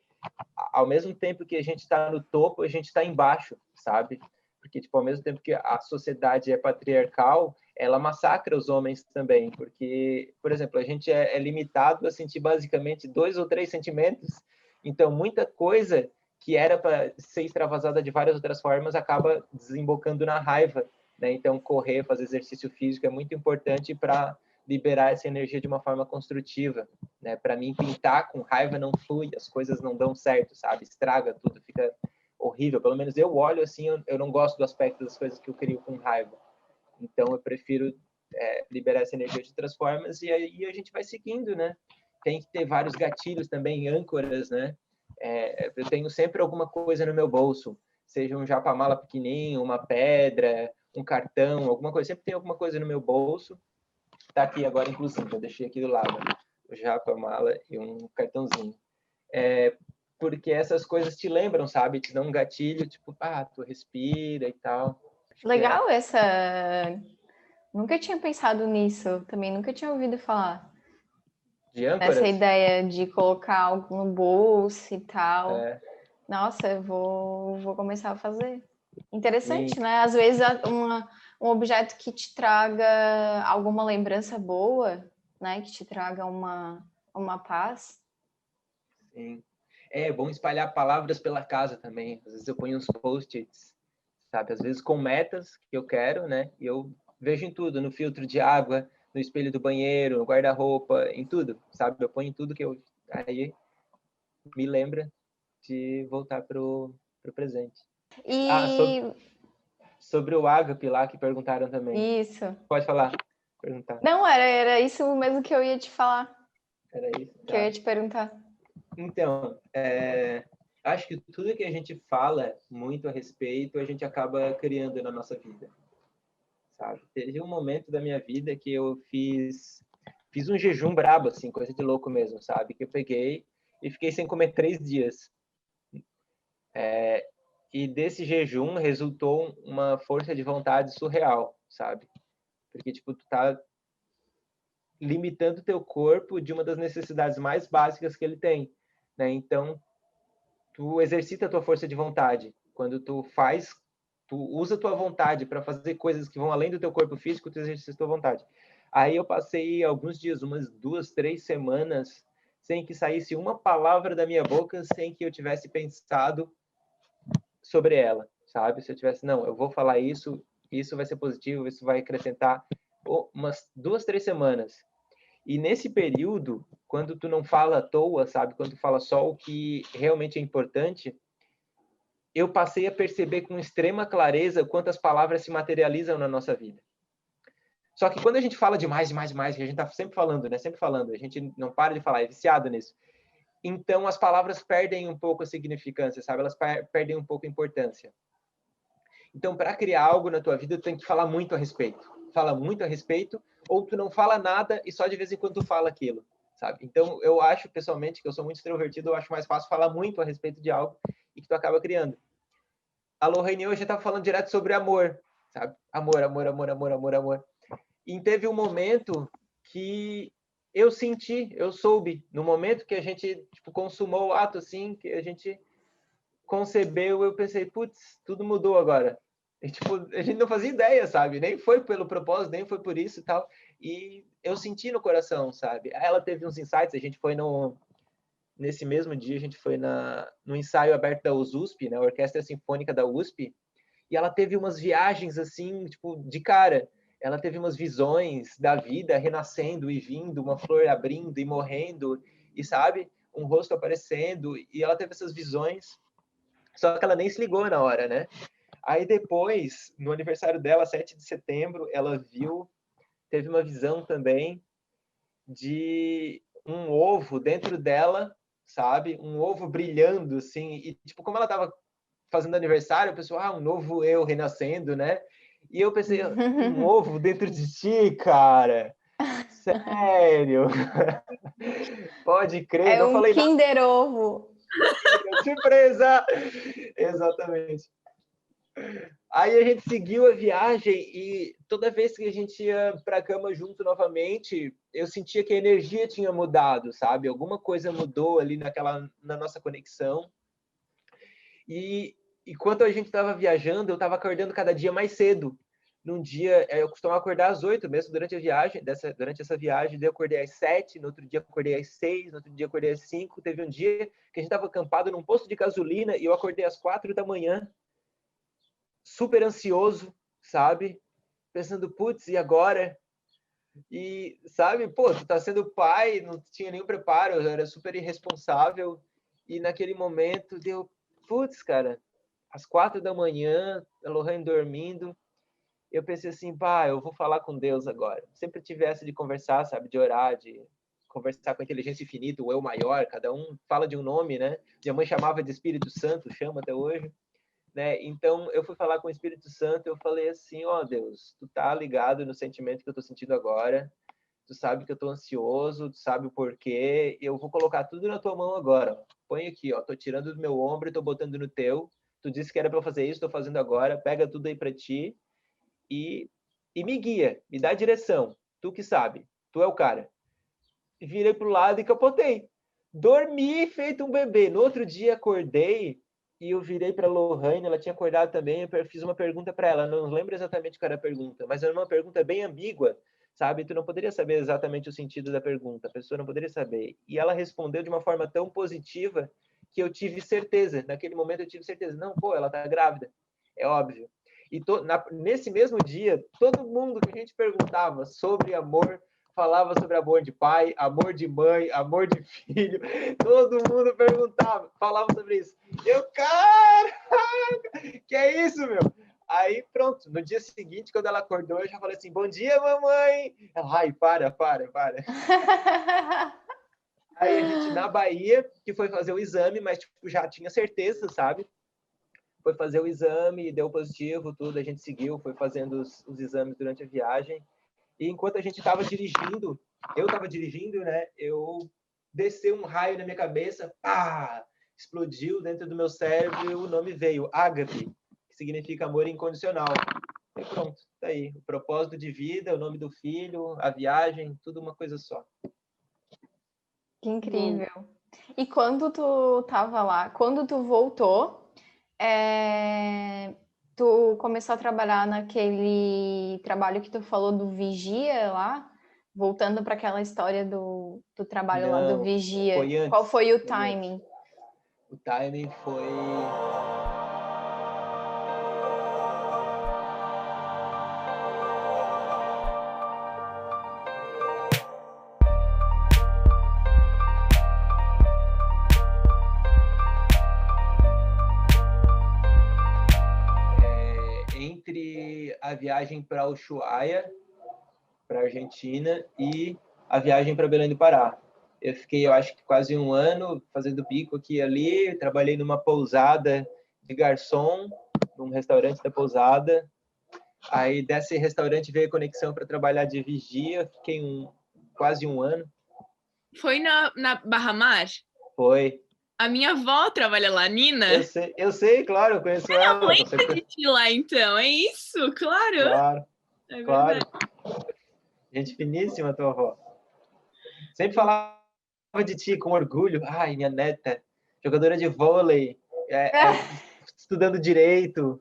ao mesmo tempo que a gente está no topo, a gente está embaixo, sabe? Porque, tipo, ao mesmo tempo que a sociedade é patriarcal, ela massacra os homens também, porque, por exemplo, a gente é limitado a sentir basicamente 2 ou 3 sentimentos, então muita coisa que era para ser extravasada de várias outras formas acaba desembocando na raiva, né? Então, correr, fazer exercício físico é muito importante para liberar essa energia de uma forma construtiva, né? Para mim, pintar com raiva não flui, as coisas não dão certo, sabe? Estraga tudo, fica horrível. Pelo menos eu olho assim, eu não gosto do aspecto das coisas que eu crio com raiva. Então, eu prefiro liberar essa energia de outras formas e aí a gente vai seguindo, né? Tem que ter vários gatilhos também, âncoras, né? Eu tenho sempre alguma coisa no meu bolso, seja um japamala pequenininho, uma pedra, um cartão, alguma coisa. Sempre tem alguma coisa no meu bolso. Tá aqui agora, inclusive, eu deixei aqui do lado, o japamala e um cartãozinho. Porque essas coisas te lembram, sabe? Te dão um gatilho, tipo, tu respira e tal. Legal essa... Nunca tinha pensado nisso, também nunca tinha ouvido falar. De âncoras? Essa ideia de colocar algo no bolso e tal. Nossa, eu vou começar a fazer. Interessante, Sim. né? Às vezes um objeto que te traga alguma lembrança boa, né? Que te traga uma paz. Sim. É bom espalhar palavras pela casa também. Às vezes eu ponho uns post-its, sabe? Às vezes com metas que eu quero, né? E eu vejo em tudo, no filtro de água, no espelho do banheiro, no guarda-roupa, em tudo, sabe? Eu ponho em tudo que eu... Aí me lembra de voltar pro presente. Sobre o ágape lá que perguntaram também. Isso. Pode falar. Perguntar. Não, era isso mesmo que eu ia te falar. Era isso? Que eu ia te perguntar. Então, acho que tudo que a gente fala muito a respeito, a gente acaba criando na nossa vida, sabe? Teve um momento da minha vida que eu fiz um jejum brabo, assim, coisa de louco mesmo, sabe? Que eu peguei e fiquei sem comer 3 dias. E desse jejum resultou uma força de vontade surreal, sabe? Porque, tipo, tu tá limitando o teu corpo de uma das necessidades mais básicas que ele tem, né? Então, tu exercita a tua força de vontade. Quando tu usa a tua vontade para fazer coisas que vão além do teu corpo físico, tu exercita a tua vontade. Aí eu passei alguns dias, umas 2, 3 semanas, sem que saísse uma palavra da minha boca, sem que eu tivesse pensado sobre ela, sabe? Se eu tivesse, não, eu vou falar isso, isso vai ser positivo, isso vai acrescentar umas 2, 3 semanas. E nesse período, quando tu não fala à toa, sabe? Quando tu fala só o que realmente é importante, eu passei a perceber com extrema clareza quantas palavras se materializam na nossa vida. Só que quando a gente fala demais, que a gente tá sempre falando, né? Sempre falando, a gente não para de falar, é viciado nisso. Então, as palavras perdem um pouco a significância, sabe? Elas perdem um pouco a importância. Então, para criar algo na tua vida, tu tem que falar muito a respeito. Fala muito a respeito, ou tu não fala nada e só de vez em quando tu fala aquilo, sabe? Então, eu acho, pessoalmente, que eu sou muito extrovertido, eu acho mais fácil falar muito a respeito de algo e que tu acaba criando. A Lorraine hoje estava falando direto sobre amor, sabe? Amor, amor, amor, amor, amor, amor. E teve um momento que eu senti, eu soube, no momento que a gente tipo, consumou o ato, assim, que a gente concebeu, eu pensei, putz, tudo mudou agora. E, tipo, a gente não fazia ideia, sabe? Nem foi pelo propósito, nem foi por isso e tal. E eu senti no coração, sabe? Aí ela teve uns insights, a gente foi nesse mesmo dia, a gente foi no ensaio aberto da USP, né? A Orquestra Sinfônica da USP, e ela teve umas viagens, assim, tipo, de cara. Ela teve umas visões da vida renascendo e vindo, uma flor abrindo e morrendo, e sabe? Um rosto aparecendo, e ela teve essas visões, só que ela nem se ligou na hora, né? Aí depois, no aniversário dela, 7 de setembro, ela teve uma visão também de um ovo dentro dela, sabe? Um ovo brilhando, assim, e tipo, como ela tava fazendo aniversário, o pessoal, um novo eu renascendo, né? E eu pensei, um ovo dentro de ti, cara? Sério? Pode crer, não falei nada. É um Kinder Ovo. Surpresa! Exatamente. Aí a gente seguiu a viagem e toda vez que a gente ia para a cama junto novamente, eu sentia que a energia tinha mudado, sabe? Alguma coisa mudou ali na nossa conexão. E enquanto a gente estava viajando, eu estava acordando cada dia mais cedo. Num dia, eu costumava acordar às 8 mesmo durante a viagem, durante essa viagem, daí eu acordei às 7, no outro dia acordei às 6, no outro dia acordei às 5. Teve um dia que a gente estava acampado num posto de gasolina e eu acordei às 4 da manhã, super ansioso, sabe? Pensando, putz, e agora? E, sabe, pô, tu tá sendo pai, não tinha nenhum preparo, eu era super irresponsável. E naquele momento deu, putz, cara, às 4 da manhã, a Lohane dormindo, eu pensei assim, pá, eu vou falar com Deus agora. Sempre tive essa de conversar, sabe, de orar, de conversar com a inteligência infinita, o eu maior, cada um fala de um nome, né? Minha mãe chamava de Espírito Santo, chama até hoje, né? Então eu fui falar com o Espírito Santo, eu falei assim, ó Deus, tu tá ligado no sentimento que eu tô sentindo agora, tu sabe que eu tô ansioso, tu sabe o porquê, eu vou colocar tudo na tua mão agora. Põe aqui, ó, tô tirando do meu ombro e tô botando no teu. Tu disse que era para eu fazer isso, tô fazendo agora. Pega tudo aí para ti e me guia, me dá direção. Tu que sabe, tu é o cara. Virei pro lado e capotei. Dormi feito um bebê. No outro dia acordei e eu virei para Lohane, ela tinha acordado também, eu fiz uma pergunta para ela, não lembro exatamente qual era a pergunta, mas era uma pergunta bem ambígua, sabe? Tu não poderia saber exatamente o sentido da pergunta, a pessoa não poderia saber. E ela respondeu de uma forma tão positiva que eu tive certeza, naquele momento eu tive certeza, não, pô, ela tá grávida, é óbvio. E nesse mesmo dia, todo mundo que a gente perguntava sobre amor, falava sobre amor de pai, amor de mãe, amor de filho, todo mundo perguntava, falava sobre isso. Eu, caraca, que é isso, meu? Aí, pronto, no dia seguinte, quando ela acordou, eu já falei assim, bom dia, mamãe. Ela, ai, para. Aí a gente, na Bahia, que foi fazer o exame, mas tipo, já tinha certeza, sabe? Foi fazer o exame, deu positivo, tudo, a gente seguiu, foi fazendo os exames durante a viagem. E enquanto a gente estava dirigindo, eu estava dirigindo, né? Eu desceu um raio na minha cabeça, pá! Explodiu dentro do meu cérebro e o nome veio, Ágape, que significa amor incondicional. E pronto, tá aí. O propósito de vida, o nome do filho, a viagem, tudo uma coisa só. Que incrível. E quando tu tava lá, quando tu voltou, tu começou a trabalhar naquele trabalho que tu falou do vigia lá, voltando para aquela história do trabalho lá do Não, vigia. foi antes. Qual foi o Foi timing? antes. O timing foi... entre a viagem para Ushuaia, para Argentina, e a viagem para Belém do Pará. Eu fiquei, eu acho que quase um ano fazendo bico aqui e ali, trabalhei numa pousada de garçom, num restaurante da pousada. Aí desse restaurante veio a conexão para trabalhar de vigia, fiquei quase um ano. Foi na Barra Mar? Foi. A minha avó trabalha lá, Nina. Eu sei, claro, eu conheço ela. Ela lembra de ti lá, então, é isso, claro. Claro, é claro. Gente finíssima, tua avó. Sempre falava de ti com orgulho. Ai, minha neta, jogadora de vôlei, estudando direito.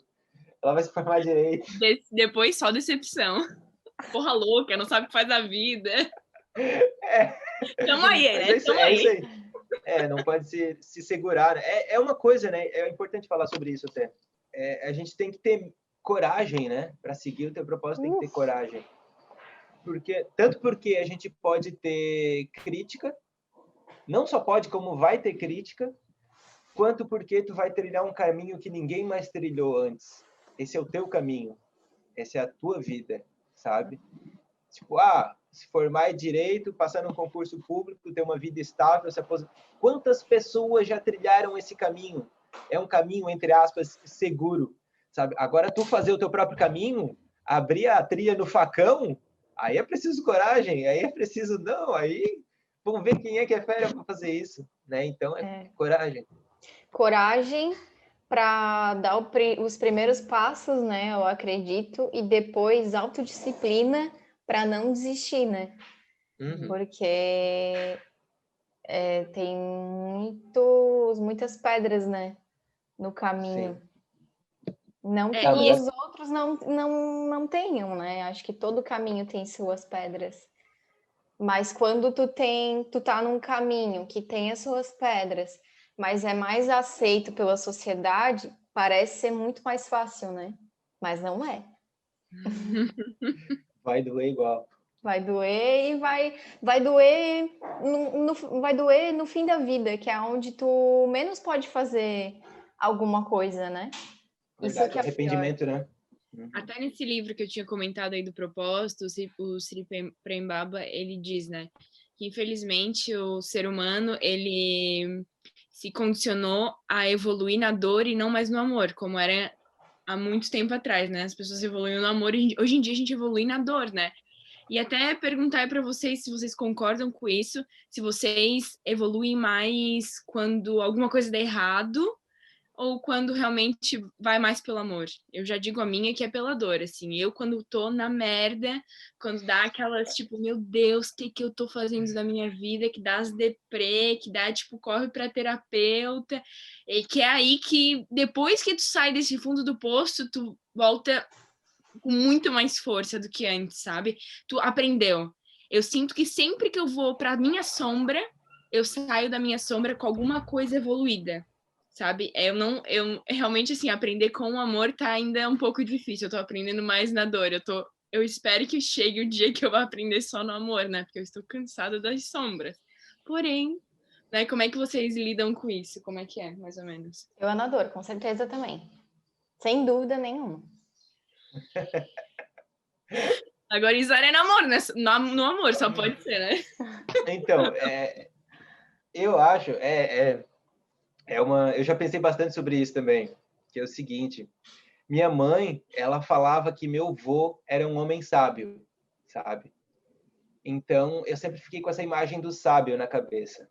Ela vai se formar direito. Depois só decepção. Porra louca, não sabe o que faz a vida. Tamo aí, né? Isso aí. Não pode se segurar. É uma coisa, né? É importante falar sobre isso até. A gente tem que ter coragem, né? Para seguir o teu propósito, tem que ter coragem. Tanto porque a gente pode ter crítica, não só pode, como vai ter crítica, quanto porque tu vai trilhar um caminho que ninguém mais trilhou antes. Esse é o teu caminho. Essa é a tua vida, sabe? Tipo, se formar em direito, passar num concurso público, ter uma vida estável, se aposentar. Quantas pessoas já trilharam esse caminho? É um caminho, entre aspas, seguro, sabe? Agora, tu fazer o teu próprio caminho, abrir a trilha no facão, aí é preciso coragem, aí é preciso... Não, aí vamos ver quem é que é fera para fazer isso, né? Então, coragem. Coragem para dar os primeiros passos, né? Eu acredito, e depois autodisciplina para não desistir, né? Uhum. Porque tem muitas pedras, né? No caminho. Sim. Não que os outros não tenham, né? Acho que todo caminho tem suas pedras. Mas quando tu tá num caminho que tem as suas pedras, mas é mais aceito pela sociedade, parece ser muito mais fácil, né? Mas não é. Vai doer igual. Vai doer e vai doer vai doer no fim da vida, que é onde tu menos pode fazer alguma coisa, né? Verdade, Isso que é arrependimento, pior. né? Até nesse livro que eu tinha comentado aí do propósito, o Sri Prembaba, ele diz, né, que infelizmente o ser humano, ele se condicionou a evoluir na dor e não mais no amor, como era há muito tempo atrás, né? As pessoas evoluíam no amor e hoje em dia a gente evolui na dor, né? E até perguntar para vocês se vocês concordam com isso, se vocês evoluem mais quando alguma coisa dá errado ou quando realmente vai mais pelo amor. Eu já digo a minha que é pela dor, assim. Eu, quando tô na merda, quando dá aquelas, tipo, meu Deus, o que eu tô fazendo da minha vida? Que dá as deprê, que dá, tipo, corre pra terapeuta. E que é aí que, depois que tu sai desse fundo do poço, tu volta com muito mais força do que antes, sabe? Tu aprendeu. Eu sinto que sempre que eu vou pra minha sombra, eu saio da minha sombra com alguma coisa evoluída, sabe? Eu realmente, assim, aprender com o amor tá ainda um pouco difícil. Eu tô aprendendo mais na dor. Eu espero que chegue o dia que eu vou aprender só no amor, né? Porque eu estou cansada das sombras. Porém, né? Como é que vocês lidam com isso? Como é que é, mais ou menos? Eu na dor, com certeza também. Sem dúvida nenhuma. Agora, isso é namoro, né? No amor, só pode ser, né? Então, eu acho, eu já pensei bastante sobre isso também, que é o seguinte, minha mãe, ela falava que meu avô era um homem sábio, sabe? Então, eu sempre fiquei com essa imagem do sábio na cabeça.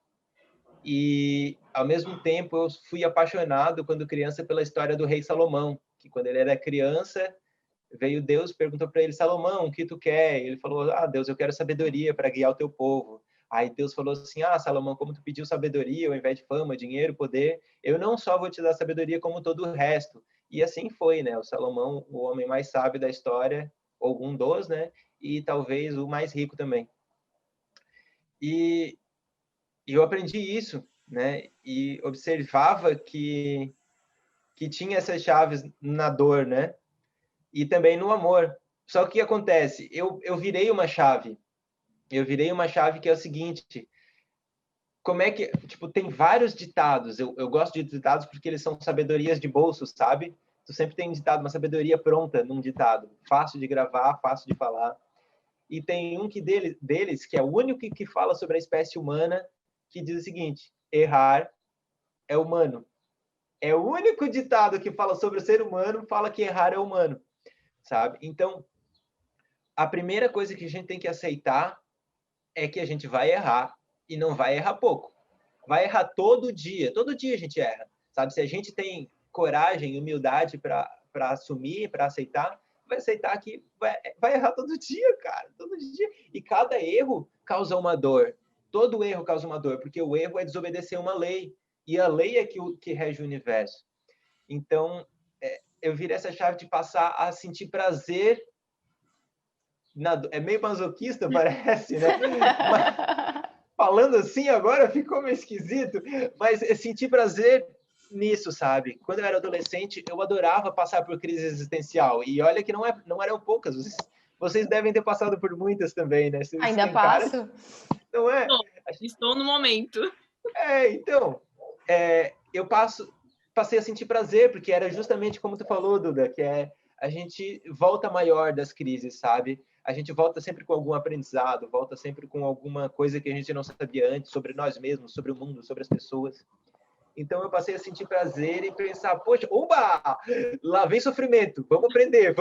E, ao mesmo tempo, eu fui apaixonado, quando criança, pela história do rei Salomão, que quando ele era criança, veio Deus, perguntou para ele, Salomão, o que tu quer? E ele falou, Deus, eu quero sabedoria para guiar o teu povo. Aí Deus falou assim, Salomão, como tu pediu sabedoria ao invés de fama, dinheiro, poder, eu não só vou te dar sabedoria, como todo o resto. E assim foi, né? O Salomão, o homem mais sábio da história, ou um dos, né? E talvez o mais rico também. E eu aprendi isso, né? E observava que tinha essas chaves na dor, né? E também no amor. Só que o que acontece? Eu virei uma chave. Eu virei uma chave que é o seguinte: como é que. Tipo, tem vários ditados. Eu gosto de ditados porque eles são sabedorias de bolso, sabe? Tu sempre tem um ditado, uma sabedoria pronta num ditado. Fácil de gravar, fácil de falar. E tem um deles, que é o único que fala sobre a espécie humana, que diz o seguinte: errar é humano. É o único ditado que fala sobre o ser humano, fala que errar é humano, sabe? Então, a primeira coisa que a gente tem que aceitar é que a gente vai errar e não vai errar pouco. Vai errar todo dia a gente erra, sabe? Se a gente tem coragem e humildade para assumir, para aceitar, vai aceitar que vai errar todo dia, cara, todo dia. E cada erro causa uma dor. Todo erro causa uma dor, porque o erro é desobedecer uma lei. E a lei é que rege o universo. Então, eu virei essa chave de passar a sentir prazer é meio masoquista, parece, né? Mas, falando assim agora ficou meio esquisito, mas eu senti prazer nisso, sabe? Quando eu era adolescente, eu adorava passar por crise existencial. E olha que não eram poucas. Vocês devem ter passado por muitas também, né? Vocês Ainda passo? Cara, não é? Estou no momento. Então, eu passei a sentir prazer, porque era justamente como tu falou, Duda, que a gente volta maior das crises, sabe? A gente volta sempre com algum aprendizado, volta sempre com alguma coisa que a gente não sabia antes sobre nós mesmos, sobre o mundo, sobre as pessoas. Então eu passei a sentir prazer e pensar, poxa, oba! Lá vem sofrimento, vamos aprender,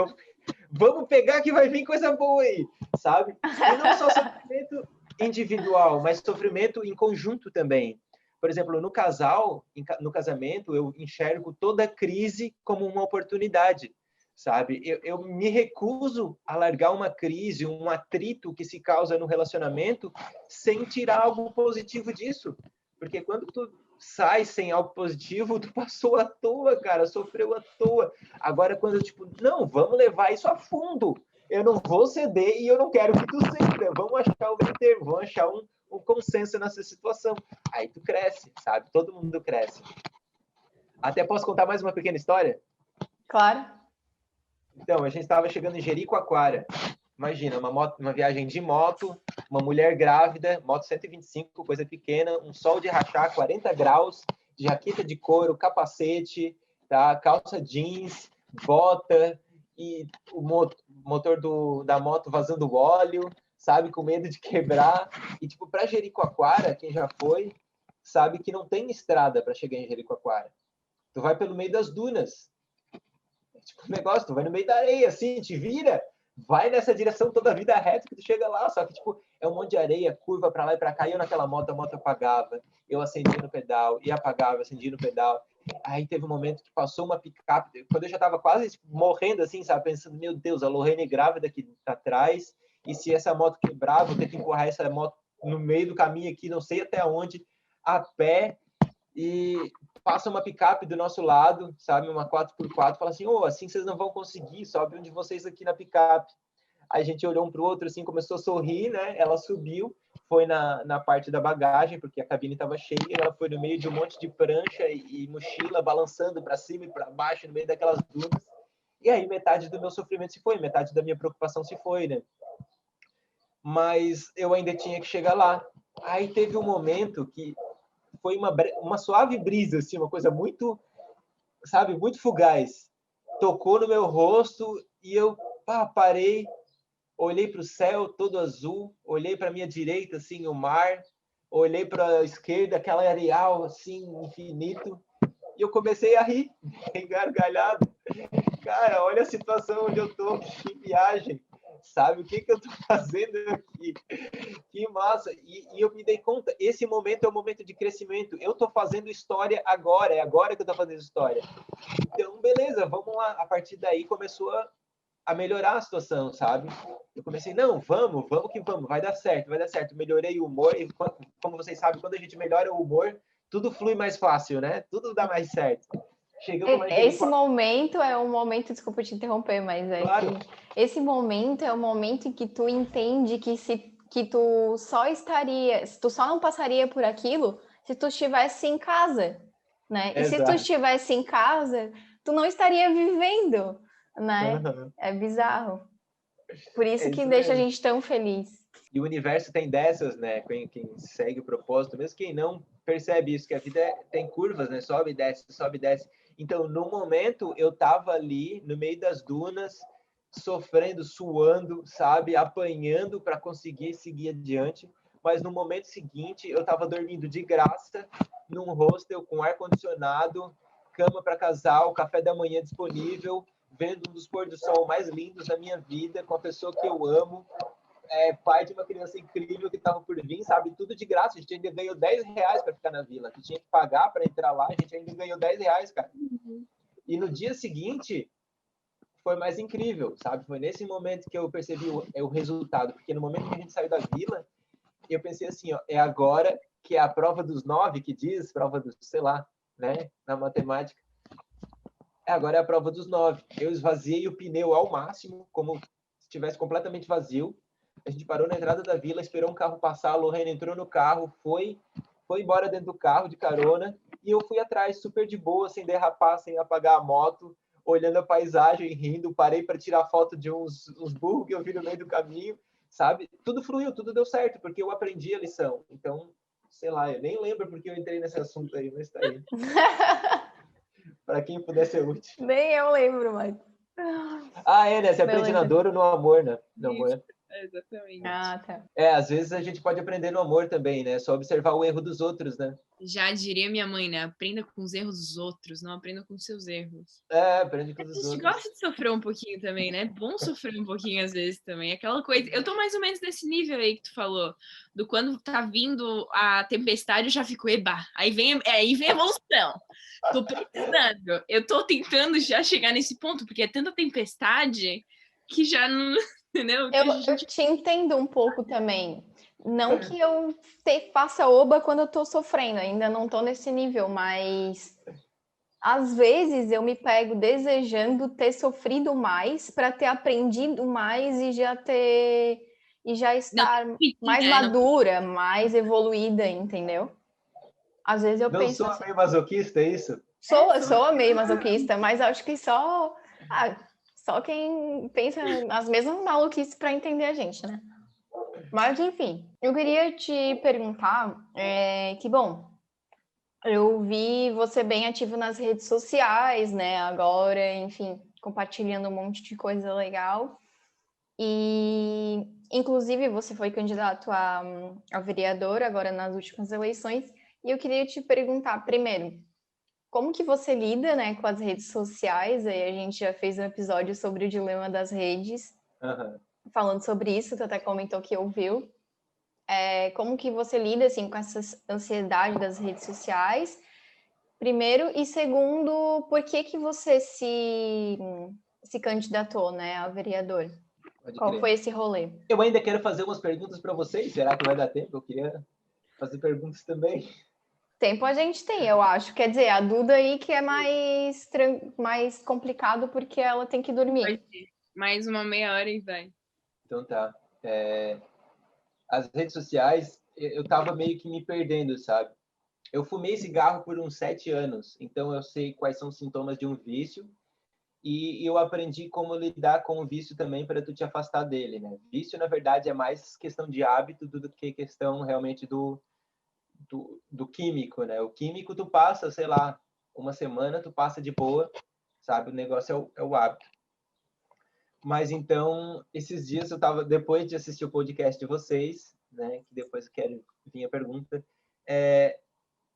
vamos pegar que vai vir coisa boa aí, sabe? E não só sofrimento individual, mas sofrimento em conjunto também. Por exemplo, no casamento, eu enxergo toda crise como uma oportunidade, sabe? Eu me recuso a largar uma crise, um atrito que se causa no relacionamento sem tirar algo positivo disso. Porque quando tu sai sem algo positivo, tu passou à toa, cara, sofreu à toa. Agora, quando eu, não, vamos levar isso a fundo. Eu não vou ceder e eu não quero que tu ceda. Vamos achar o meio termo, vamos achar um consenso nessa situação. Aí tu cresce, sabe? Todo mundo cresce. Até posso contar mais uma pequena história? Claro. Então, a gente estava chegando em Jericoacoara. Imagina, uma viagem de moto, uma mulher grávida, moto 125, coisa pequena, um sol de rachar, 40 graus, jaqueta de couro, capacete, tá? Calça jeans, bota, e o motor da moto vazando óleo, sabe? Com medo de quebrar. E, tipo, para Jericoacoara, quem já foi, sabe que não tem estrada para chegar em Jericoacoara. Tu vai pelo meio das dunas. É tipo um negócio, tu vai no meio da areia, assim, te vira, vai nessa direção toda a vida reta que tu chega lá, só que, tipo, é um monte de areia, curva para lá e para cá, e eu naquela moto, a moto apagava, eu acendia no pedal, e apagava, acendia no pedal. Aí teve um momento que passou uma picape, quando eu já tava quase tipo, morrendo, assim, sabe, pensando, meu Deus, a Lorraine grávida aqui atrás, e se essa moto quebrar, vou ter que empurrar essa moto no meio do caminho aqui, não sei até onde, a pé, e passa uma picape do nosso lado, sabe, uma 4x4, fala assim, assim vocês não vão conseguir, sobe um de vocês aqui na picape. Aí a gente olhou um pro outro, assim, começou a sorrir, né, ela subiu, foi na parte da bagagem, porque a cabine estava cheia, ela foi no meio de um monte de prancha e mochila, balançando para cima e para baixo, no meio daquelas dunas, e aí metade do meu sofrimento se foi, metade da minha preocupação se foi, né, mas eu ainda tinha que chegar lá. Aí teve um momento que foi uma suave brisa, assim, uma coisa muito, sabe, muito fugaz. Tocou no meu rosto e eu parei, olhei para o céu todo azul, olhei para a minha direita, assim, o mar, olhei para a esquerda, aquela areal, assim, infinito, e eu comecei a rir, gargalhado. Cara, olha a situação onde eu tô, que viagem, sabe? O que eu tô fazendo aqui? Que massa! E eu me dei conta, esse momento é um momento de crescimento. Eu tô fazendo história agora, é agora que eu tô fazendo história. Então, beleza, vamos lá. A partir daí começou a melhorar a situação, sabe? Eu comecei, não, vamos que vamos, vai dar certo, vai dar certo. Melhorei o humor, e como vocês sabem, quando a gente melhora o humor, tudo flui mais fácil, né? Tudo dá mais certo. Chegamos lá em Esse momento é um momento, desculpa te interromper, mas é claro. que esse momento é o momento em que tu entende que tu só não passaria por aquilo se tu estivesse em casa, né? Exato. E se tu estivesse em casa, tu não estaria vivendo, né? Uhum. É bizarro. Por isso que deixa a gente tão feliz. E o universo tem dessas, né? Quem segue o propósito, mesmo quem não percebe isso, que a vida tem curvas, né? Sobe e desce, sobe e desce. Então, no momento, eu tava ali, no meio das dunas, sofrendo, suando, sabe? Apanhando para conseguir seguir adiante. Mas no momento seguinte, eu tava dormindo de graça, num hostel com ar-condicionado, cama para casal, café da manhã disponível, vendo um dos pôr do sol mais lindos da minha vida, com a pessoa que eu amo, pai de uma criança incrível que estava por vir, sabe? Tudo de graça. A gente ainda ganhou R$10 para ficar na vila. Que tinha que pagar para entrar lá, a gente ainda ganhou R$10, cara. Uhum. E no dia seguinte, foi mais incrível, sabe? Foi nesse momento que eu percebi o resultado. Porque no momento que a gente saiu da vila, eu pensei assim, ó, é agora que é a prova dos 9, que diz, prova dos, sei lá, né? Na matemática. Agora é a prova dos 9. Eu esvaziei o pneu ao máximo, como se estivesse completamente vazio. A gente parou na entrada da vila, esperou um carro passar, a Lorraine entrou no carro, foi embora dentro do carro de carona, e eu fui atrás, super de boa, sem derrapar, sem apagar a moto, olhando a paisagem, rindo, parei para tirar foto de uns burros que eu vi no meio do caminho, sabe? Tudo fluiu, tudo deu certo, porque eu aprendi a lição. Então, sei lá, eu nem lembro porque eu entrei nesse assunto aí, mas tá aí. Para quem puder ser útil. Nem eu lembro, mas... Né? Você aprende na dor ou no amor, né? No amor. Exatamente. Ah, tá. Às vezes a gente pode aprender no amor também, né? Só observar o erro dos outros, né? Já diria minha mãe, né? Aprenda com os erros dos outros, não aprenda com os seus erros. Aprende com os outros. A gente gosta de sofrer um pouquinho também, né? É bom sofrer um pouquinho às vezes também. Aquela coisa. Eu tô mais ou menos nesse nível aí que tu falou. Do quando tá vindo a tempestade, eu já fico, eba. Aí vem a evolução. Tô precisando. Eu tô tentando já chegar nesse ponto, porque é tanta tempestade que já não. Entendeu? Eu te entendo um pouco também. Não que eu faça oba quando eu tô sofrendo, ainda não tô nesse nível, mas às vezes eu me pego desejando ter sofrido mais para ter aprendido mais e já estar mais madura, mais evoluída, entendeu? Às vezes eu penso. Não sou meio masoquista, é isso? Sou meio masoquista, mas acho que só Só quem pensa as mesmas maluquices para entender a gente, né? Mas, enfim, eu queria te perguntar bom, eu vi você bem ativo nas redes sociais, né? Agora, enfim, compartilhando um monte de coisa legal. E, inclusive, você foi candidato a vereador agora nas últimas eleições. E eu queria te perguntar, primeiro, como que você lida, né, com as redes sociais? Aí a gente já fez um episódio sobre o dilema das redes, falando sobre isso, tu até comentou que ouviu. Como que você lida, assim, com essa ansiedade das redes sociais? Primeiro, e segundo, por que você se candidatou, né, a vereador? Qual foi esse rolê? Eu ainda quero fazer umas perguntas para vocês. Será que vai dar tempo? Eu queria fazer perguntas também. Tempo a gente tem, eu acho. Quer dizer, a Duda aí que é mais complicado porque ela tem que dormir. Mais uma meia hora e vai. Então tá. As redes sociais, eu tava meio que me perdendo, sabe? Eu fumei cigarro por uns 7 anos, então eu sei quais são os sintomas de um vício e eu aprendi como lidar com o vício também para tu te afastar dele, né? Vício, na verdade, é mais questão de hábito do que questão realmente do químico, né? O químico tu passa, sei lá, uma semana tu passa de boa, sabe? O negócio é o hábito. Mas então, esses dias eu tava, depois de assistir o podcast de vocês, né? Que depois quero vir a pergunta,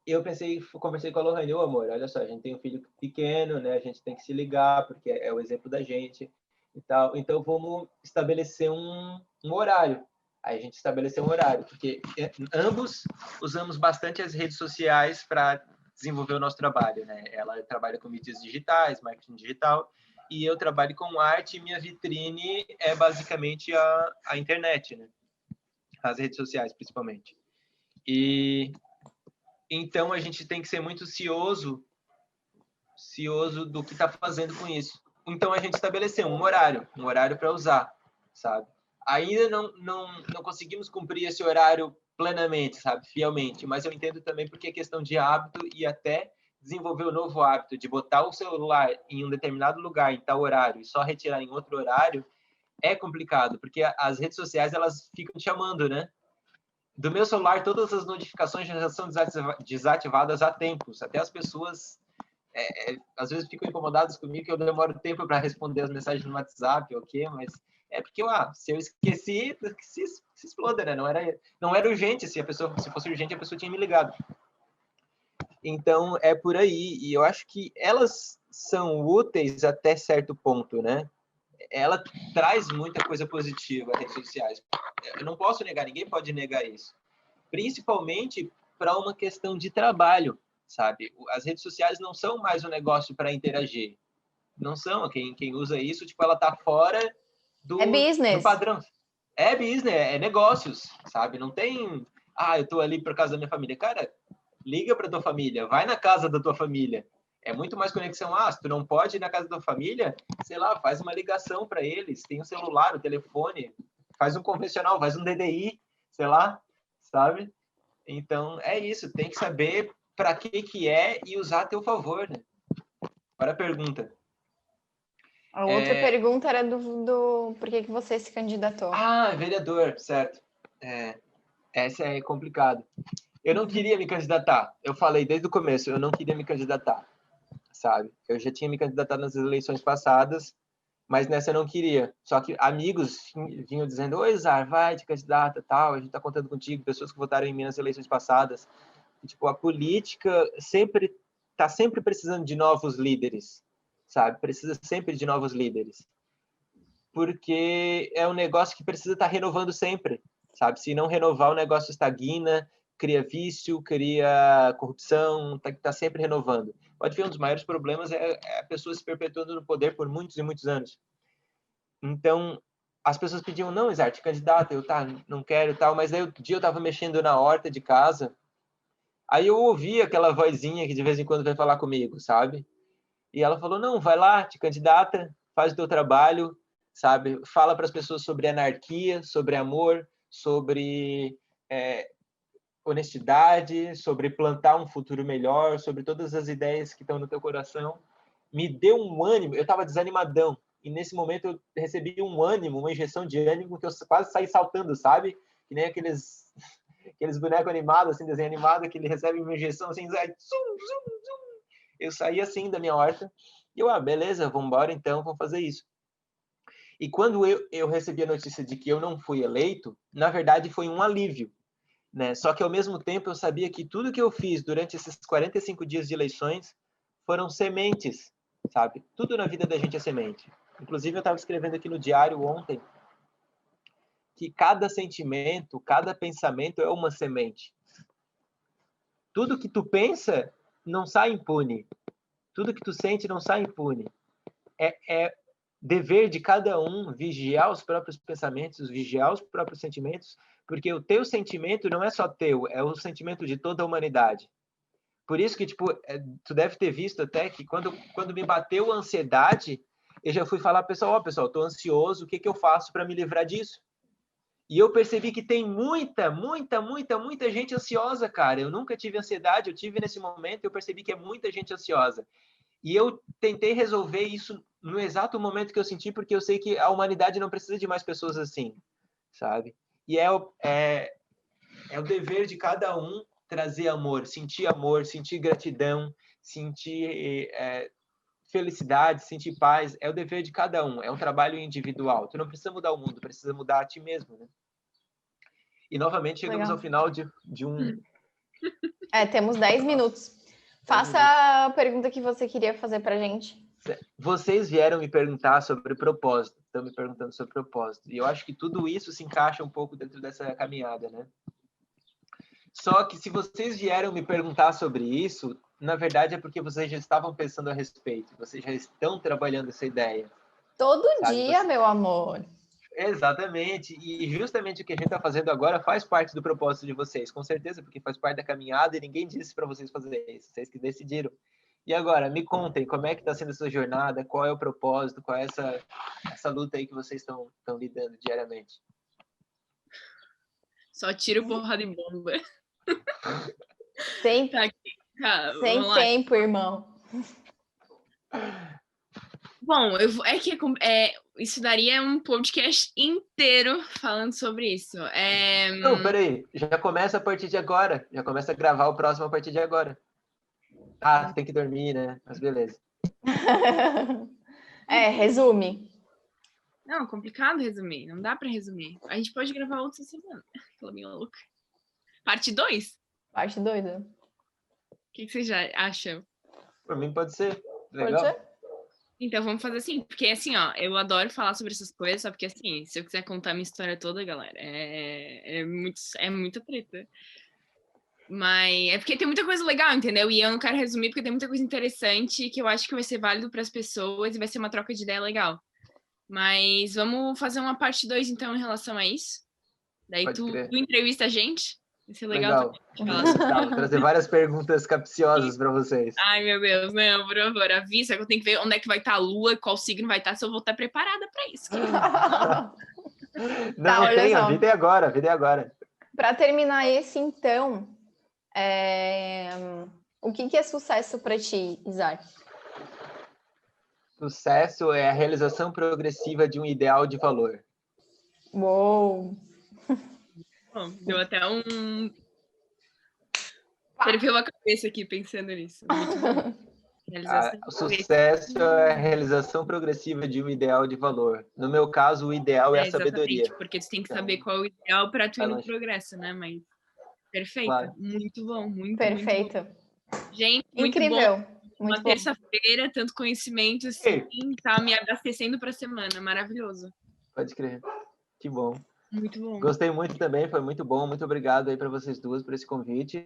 eu conversei com a Lohane, amor, olha só, a gente tem um filho pequeno, né? A gente tem que se ligar, porque é o exemplo da gente e tal. Então, vamos estabelecer um horário. Aí a gente estabeleceu um horário, porque ambos usamos bastante as redes sociais para desenvolver o nosso trabalho, né? Ela trabalha com mídias digitais, marketing digital, e eu trabalho com arte, e minha vitrine é basicamente a internet, né? As redes sociais, principalmente. E então a gente tem que ser muito cioso do que está fazendo com isso. Então a gente estabeleceu um horário para usar, sabe? Ainda não conseguimos cumprir esse horário plenamente, sabe? Fielmente, mas eu entendo também porque é questão de hábito e até desenvolver o novo hábito de botar o celular em um determinado lugar, em tal horário, e só retirar em outro horário, é complicado, porque as redes sociais, elas ficam te chamando, né? Do meu celular, todas as notificações já são desativadas há tempos. Até as pessoas, às vezes, ficam incomodadas comigo que eu demoro tempo para responder as mensagens no WhatsApp, ok? Mas é porque, se eu esqueci, se exploda, né? Não era urgente. Se fosse urgente, a pessoa tinha me ligado. Então, é por aí. E eu acho que elas são úteis até certo ponto, né? Ela traz muita coisa positiva as redes sociais. Eu não posso negar, ninguém pode negar isso. Principalmente para uma questão de trabalho, sabe? As redes sociais não são mais um negócio para interagir. Não são. Quem usa isso, tipo, ela tá fora do padrão. É business, é negócios, sabe? Não tem, eu tô ali por causa da minha família. Cara, liga para tua família, vai na casa da tua família. É muito mais conexão. Se tu não pode ir na casa da família, sei lá, faz uma ligação para eles. Tem o celular, o telefone, faz um convencional, faz um DDI, sei lá, sabe? Então, é isso. Tem que saber para que é e usar a teu favor, né? Agora a pergunta. A outra pergunta era do por que você se candidatou. Vereador, certo. Essa é complicado. Eu não queria me candidatar. Eu falei desde o começo, eu não queria me candidatar, sabe? Eu já tinha me candidatado nas eleições passadas, mas nessa eu não queria. Só que amigos vinham dizendo, oi, Zar, vai, te candidata, tal, a gente tá contando contigo, pessoas que votaram em mim nas eleições passadas. E, tipo, a política tá sempre precisando de novos líderes, sabe? Precisa sempre de novos líderes. Porque é um negócio que precisa estar renovando sempre, sabe? Se não renovar, o negócio estagna, cria vício, cria corrupção, tá sempre renovando. Pode ver, um dos maiores problemas é a pessoa se perpetuando no poder por muitos e muitos anos. Então, as pessoas pediam, não, Izar, te candidata, eu não quero tal, mas aí outro dia eu estava mexendo na horta de casa, aí eu ouvi aquela vozinha que de vez em quando vai falar comigo, sabe? E ela falou, não, vai lá, te candidata, faz o teu trabalho, sabe? Fala para as pessoas sobre anarquia, sobre amor, sobre honestidade, sobre plantar um futuro melhor, sobre todas as ideias que estão no teu coração. Me deu um ânimo, eu estava desanimadão, e nesse momento eu recebi um ânimo, uma injeção de ânimo, que eu quase saí saltando, sabe? Que nem aqueles bonecos animados, assim, desenho animado, que ele recebe uma injeção, assim, sai, zum, zum, zum. Eu saí assim da minha horta, e eu, beleza, vamos embora então, vamos fazer isso. E quando eu recebi a notícia de que eu não fui eleito, na verdade foi um alívio, né? Só que ao mesmo tempo eu sabia que tudo que eu fiz durante esses 45 dias de eleições foram sementes, sabe? Tudo na vida da gente é semente. Inclusive eu estava escrevendo aqui no diário ontem que cada sentimento, cada pensamento é uma semente. Tudo que tu pensa não sai impune. Tudo que tu sente não sai impune. É dever de cada um vigiar os próprios pensamentos, vigiar os próprios sentimentos, porque o teu sentimento não é só teu, é o sentimento de toda a humanidade. Por isso que, tipo, tu deve ter visto até que quando me bateu a ansiedade, eu já fui falar, pessoal, tô ansioso, o que eu faço para me livrar disso? E eu percebi que tem muita gente ansiosa, cara. Eu nunca tive ansiedade, eu tive nesse momento, eu percebi que é muita gente ansiosa. E eu tentei resolver isso no exato momento que eu senti, porque eu sei que a humanidade não precisa de mais pessoas assim, sabe? E é o dever de cada um trazer amor, sentir gratidão, sentir felicidade, sentir paz. É o dever de cada um, é um trabalho individual. Tu não precisa mudar o mundo, precisa mudar a ti mesmo, né? E novamente chegamos ao final de um... Temos 10 minutos. Faça a pergunta que você queria fazer pra gente. Vocês vieram me perguntar sobre propósito. Estão me perguntando sobre propósito. E eu acho que tudo isso se encaixa um pouco dentro dessa caminhada, né? Só que se vocês vieram me perguntar sobre isso, na verdade é porque vocês já estavam pensando a respeito. Vocês já estão trabalhando essa ideia. Todo dia, meu amor. Exatamente. E justamente o que a gente está fazendo agora faz parte do propósito de vocês, com certeza, porque faz parte da caminhada e ninguém disse para vocês fazerem isso. Vocês que decidiram. E agora, me contem, como é que está sendo essa jornada? Qual é o propósito? Qual é essa luta aí que vocês estão lidando diariamente? Só tiro, porrada e bomba. Sem Sem tempo, irmão. Bom, isso daria um podcast inteiro falando sobre isso. Não, peraí. Já começa a partir de agora. Já começa a gravar o próximo a partir de agora. Tu tem que dormir, né? Mas beleza. Resume. Não, complicado resumir. Não dá pra resumir. A gente pode gravar outra semana. Aquela minha louca. Parte 2? Parte 2. O que vocês já acham? Por mim pode ser. Legal. Pode ser? Então vamos fazer assim, porque assim, ó, eu adoro falar sobre essas coisas, só porque assim, se eu quiser contar minha história toda, galera, é muita treta. Mas é porque tem muita coisa legal, entendeu? E eu não quero resumir porque tem muita coisa interessante que eu acho que vai ser válido para as pessoas e vai ser uma troca de ideia legal. Mas vamos fazer uma parte 2 então em relação a isso. Daí tu entrevista a gente. Vai ser legal. Vou trazer várias perguntas capciosas para vocês. Ai, meu Deus, não, por favor, avisa que eu tenho que ver onde é que vai estar a lua, qual signo vai estar, se eu vou estar preparada para isso. Não, tem, a vida é agora, Para terminar esse, então, o que é sucesso para ti, Izar? Sucesso é a realização progressiva de um ideal de valor. Uou! Bom, deu até um... Ferveu a cabeça aqui pensando nisso. Muito bom. O sucesso é a realização progressiva de um ideal de valor. No meu caso, o ideal é a sabedoria. Porque tu tem que saber qual é o ideal para tu ir no progresso, né? Mas perfeito, claro. Muito bom, muito perfeito. Muito bom. Gente, muito incrível. Bom. Muito uma terça-feira, tanto conhecimento, assim, tá me abastecendo para a semana. Maravilhoso. Pode crer. Que bom. Muito bom. Gostei muito também, foi muito bom. Muito obrigado aí para vocês duas por esse convite.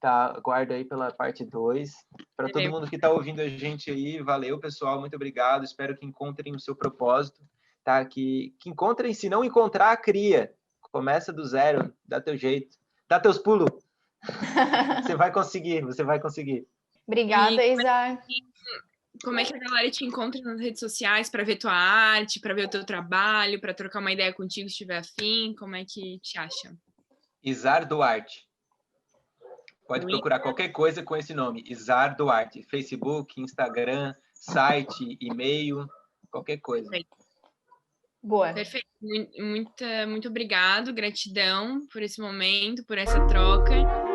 Tá, aguardo aí pela parte 2. Para todo mundo que está ouvindo a gente aí, valeu, pessoal. Muito obrigado. Espero que encontrem o seu propósito, tá? Que encontrem, se não encontrar, cria. Começa do zero, dá teu jeito. Dá teus pulos. Você vai conseguir. Obrigada, Izar. Como é que a galera te encontra nas redes sociais para ver tua arte, para ver o teu trabalho, para trocar uma ideia contigo se tiver afim? Como é que te acham? Izar Duarte. Pode procurar qualquer coisa com esse nome, Izar Duarte. Facebook, Instagram, site, e-mail, qualquer coisa. Perfeito. Boa. Perfeito. Muito obrigado, gratidão por esse momento, por essa troca.